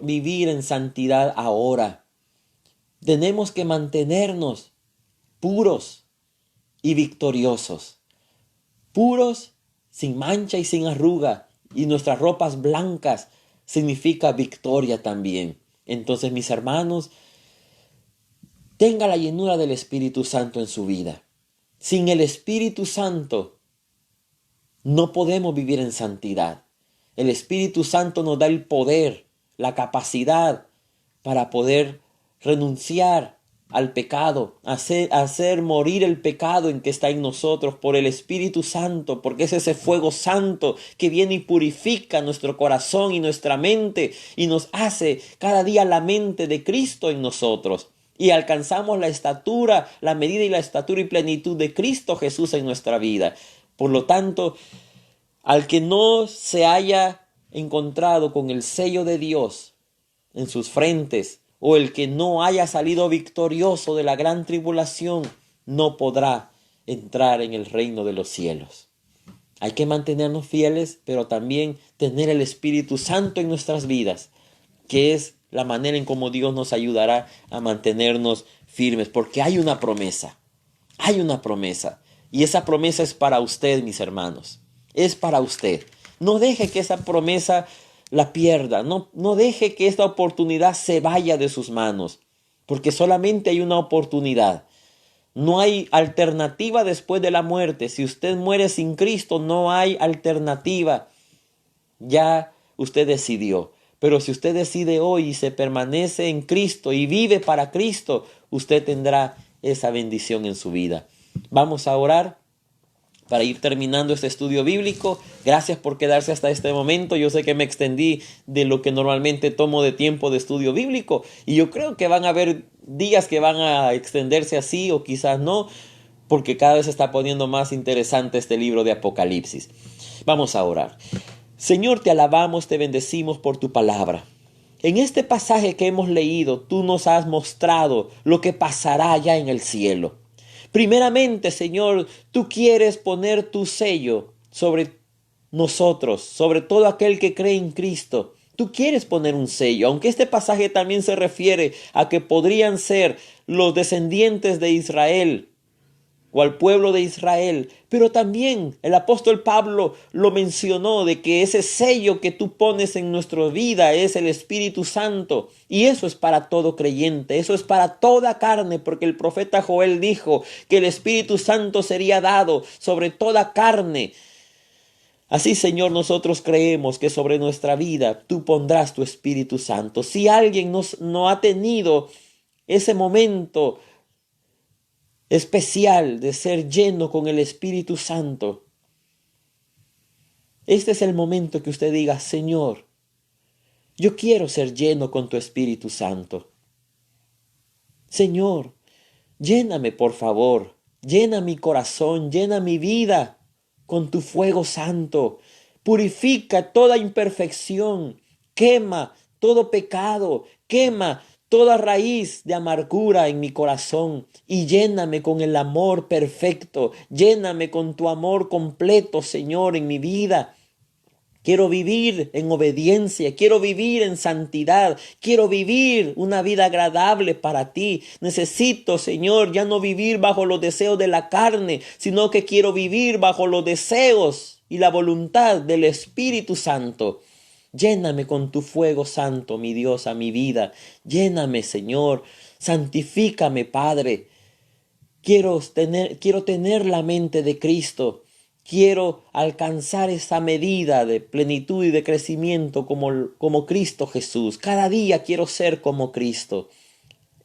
vivir en santidad ahora. Tenemos que mantenernos puros y victoriosos. Puros, sin mancha y sin arruga, y nuestras ropas blancas significa victoria también. Entonces, mis hermanos, tenga la llenura del Espíritu Santo en su vida. Sin el Espíritu Santo no podemos vivir en santidad. El Espíritu Santo nos da el poder, la capacidad para poder renunciar al pecado, hacer morir el pecado en que está en nosotros por el Espíritu Santo, porque es ese fuego santo que viene y purifica nuestro corazón y nuestra mente y nos hace cada día la mente de Cristo en nosotros. Y alcanzamos la estatura, la medida y la estatura y plenitud de Cristo Jesús en nuestra vida. Por lo tanto, al que no se haya encontrado con el sello de Dios en sus frentes, o el que no haya salido victorioso de la gran tribulación, no podrá entrar en el reino de los cielos. Hay que mantenernos fieles, pero también tener el Espíritu Santo en nuestras vidas, que es la manera en cómo Dios nos ayudará a mantenernos firmes, porque hay una promesa, y esa promesa es para usted, mis hermanos, es para usted. No deje que esa promesa la pierda, no deje que esta oportunidad se vaya de sus manos, porque solamente hay una oportunidad. No hay alternativa después de la muerte. Si usted muere sin Cristo, no hay alternativa. Ya usted decidió. Pero si usted decide hoy y se permanece en Cristo y vive para Cristo, usted tendrá esa bendición en su vida. Vamos a orar para ir terminando este estudio bíblico. Gracias por quedarse hasta este momento. Yo sé que me extendí de lo que normalmente tomo de tiempo de estudio bíblico, y yo creo que van a haber días que van a extenderse así o quizás no, porque cada vez se está poniendo más interesante este libro de Apocalipsis. Vamos a orar. Señor, te alabamos, te bendecimos por tu palabra. En este pasaje que hemos leído, tú nos has mostrado lo que pasará allá en el cielo. Primeramente, Señor, tú quieres poner tu sello sobre nosotros, sobre todo aquel que cree en Cristo. Tú quieres poner un sello, aunque este pasaje también se refiere a que podrían ser los descendientes de Israel o al pueblo de Israel, pero también el apóstol Pablo lo mencionó, de que ese sello que tú pones en nuestra vida es el Espíritu Santo, y eso es para todo creyente, eso es para toda carne, porque el profeta Joel dijo que el Espíritu Santo sería dado sobre toda carne. Así, Señor, nosotros creemos que sobre nuestra vida tú pondrás tu Espíritu Santo. Si alguien no ha tenido ese momento especial de ser lleno con el Espíritu Santo, este es el momento que usted diga: Señor, yo quiero ser lleno con tu Espíritu Santo. Señor, lléname, por favor, llena mi corazón, llena mi vida con tu fuego santo. Purifica toda imperfección, quema todo pecado, quema toda raíz de amargura en mi corazón y lléname con el amor perfecto, lléname con tu amor completo, Señor, en mi vida. Quiero vivir en obediencia, quiero vivir en santidad, quiero vivir una vida agradable para ti. Necesito, Señor, ya no vivir bajo los deseos de la carne, sino que quiero vivir bajo los deseos y la voluntad del Espíritu Santo. Lléname con tu fuego santo, mi Dios, a mi vida. Lléname, Señor. Santifícame, Padre. Quiero tener la mente de Cristo. Quiero alcanzar esa medida de plenitud y de crecimiento como Cristo Jesús. Cada día quiero ser como Cristo.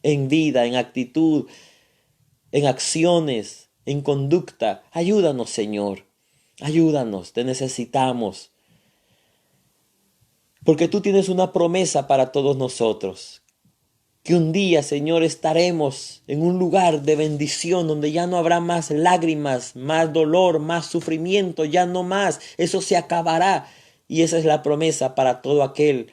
En vida, en actitud, en acciones, en conducta. Ayúdanos, Señor. Ayúdanos, te necesitamos. Porque tú tienes una promesa para todos nosotros. Que un día, Señor, estaremos en un lugar de bendición donde ya no habrá más lágrimas, más dolor, más sufrimiento, ya no más. Eso se acabará. Y esa es la promesa para todo aquel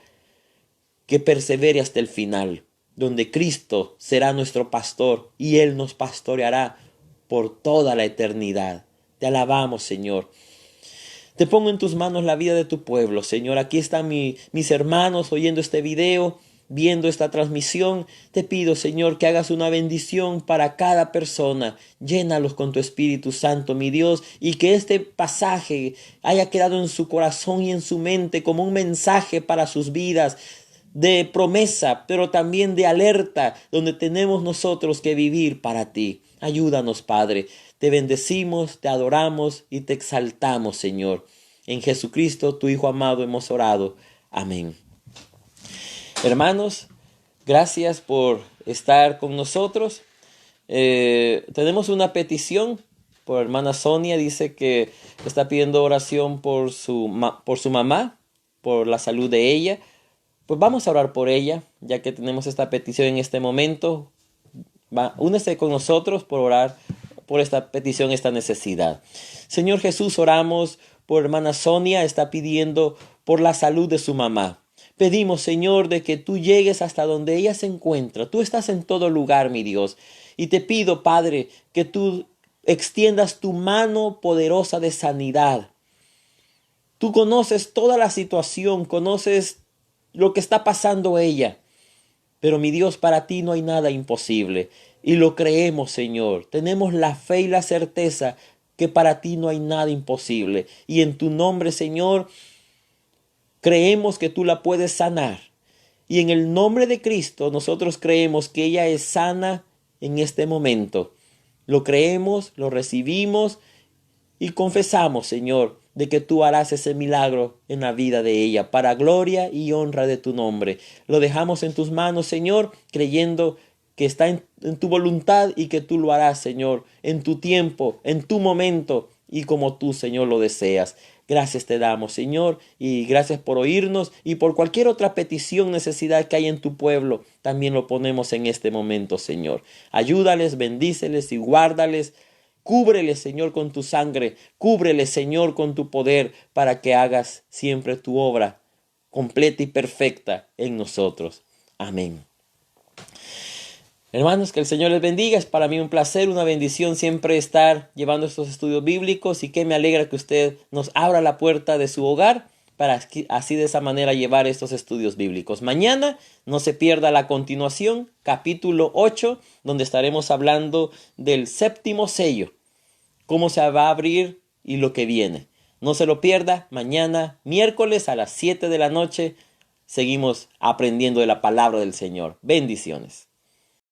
que persevere hasta el final, donde Cristo será nuestro pastor y Él nos pastoreará por toda la eternidad. Te alabamos, Señor. Te pongo en tus manos la vida de tu pueblo, Señor. Aquí están mis hermanos oyendo este video, viendo esta transmisión. Te pido, Señor, que hagas una bendición para cada persona. Llénalos con tu Espíritu Santo, mi Dios, y que este pasaje haya quedado en su corazón y en su mente como un mensaje para sus vidas, de promesa, pero también de alerta, donde tenemos nosotros que vivir para ti. Ayúdanos, Padre. Te bendecimos, te adoramos y te exaltamos, Señor. En Jesucristo, tu Hijo amado, hemos orado. Amén. Hermanos, gracias por estar con nosotros. Tenemos una petición por hermana Sonia. Dice que está pidiendo oración por su mamá, por la salud de ella. Pues vamos a orar por ella, ya que tenemos esta petición en este momento. Únese con nosotros por orar por esta petición, esta necesidad. Señor Jesús, oramos por hermana Sonia. Está pidiendo por la salud de su mamá. Pedimos, Señor, de que tú llegues hasta donde ella se encuentra. Tú estás en todo lugar, mi Dios. Y te pido, Padre, que tú extiendas tu mano poderosa de sanidad. Tú conoces toda la situación, conoces lo que está pasando ella. Pero mi Dios, para ti no hay nada imposible. Y lo creemos, Señor. Tenemos la fe y la certeza que para ti no hay nada imposible. Y en tu nombre, Señor, creemos que tú la puedes sanar. Y en el nombre de Cristo, nosotros creemos que ella es sana en este momento. Lo creemos, lo recibimos y confesamos, Señor, de que tú harás ese milagro en la vida de ella, para gloria y honra de tu nombre. Lo dejamos en tus manos, Señor, creyendo que está en tu voluntad y que tú lo harás, Señor, en tu tiempo, en tu momento y como tú, Señor, lo deseas. Gracias te damos, Señor, y gracias por oírnos, y por cualquier otra petición, necesidad que hay en tu pueblo, también lo ponemos en este momento, Señor. Ayúdales, bendíceles y guárdales. Cúbreles, Señor, con tu sangre. Cúbreles, Señor, con tu poder, para que hagas siempre tu obra completa y perfecta en nosotros. Amén. Hermanos, que el Señor les bendiga. Es para mí un placer, una bendición siempre estar llevando estos estudios bíblicos, y que me alegra que usted nos abra la puerta de su hogar para así de esa manera llevar estos estudios bíblicos. Mañana no se pierda la continuación, capítulo 8, donde estaremos hablando del séptimo sello, cómo se va a abrir y lo que viene. No se lo pierda. Mañana, miércoles a las 7 de la noche, seguimos aprendiendo de la palabra del Señor. Bendiciones.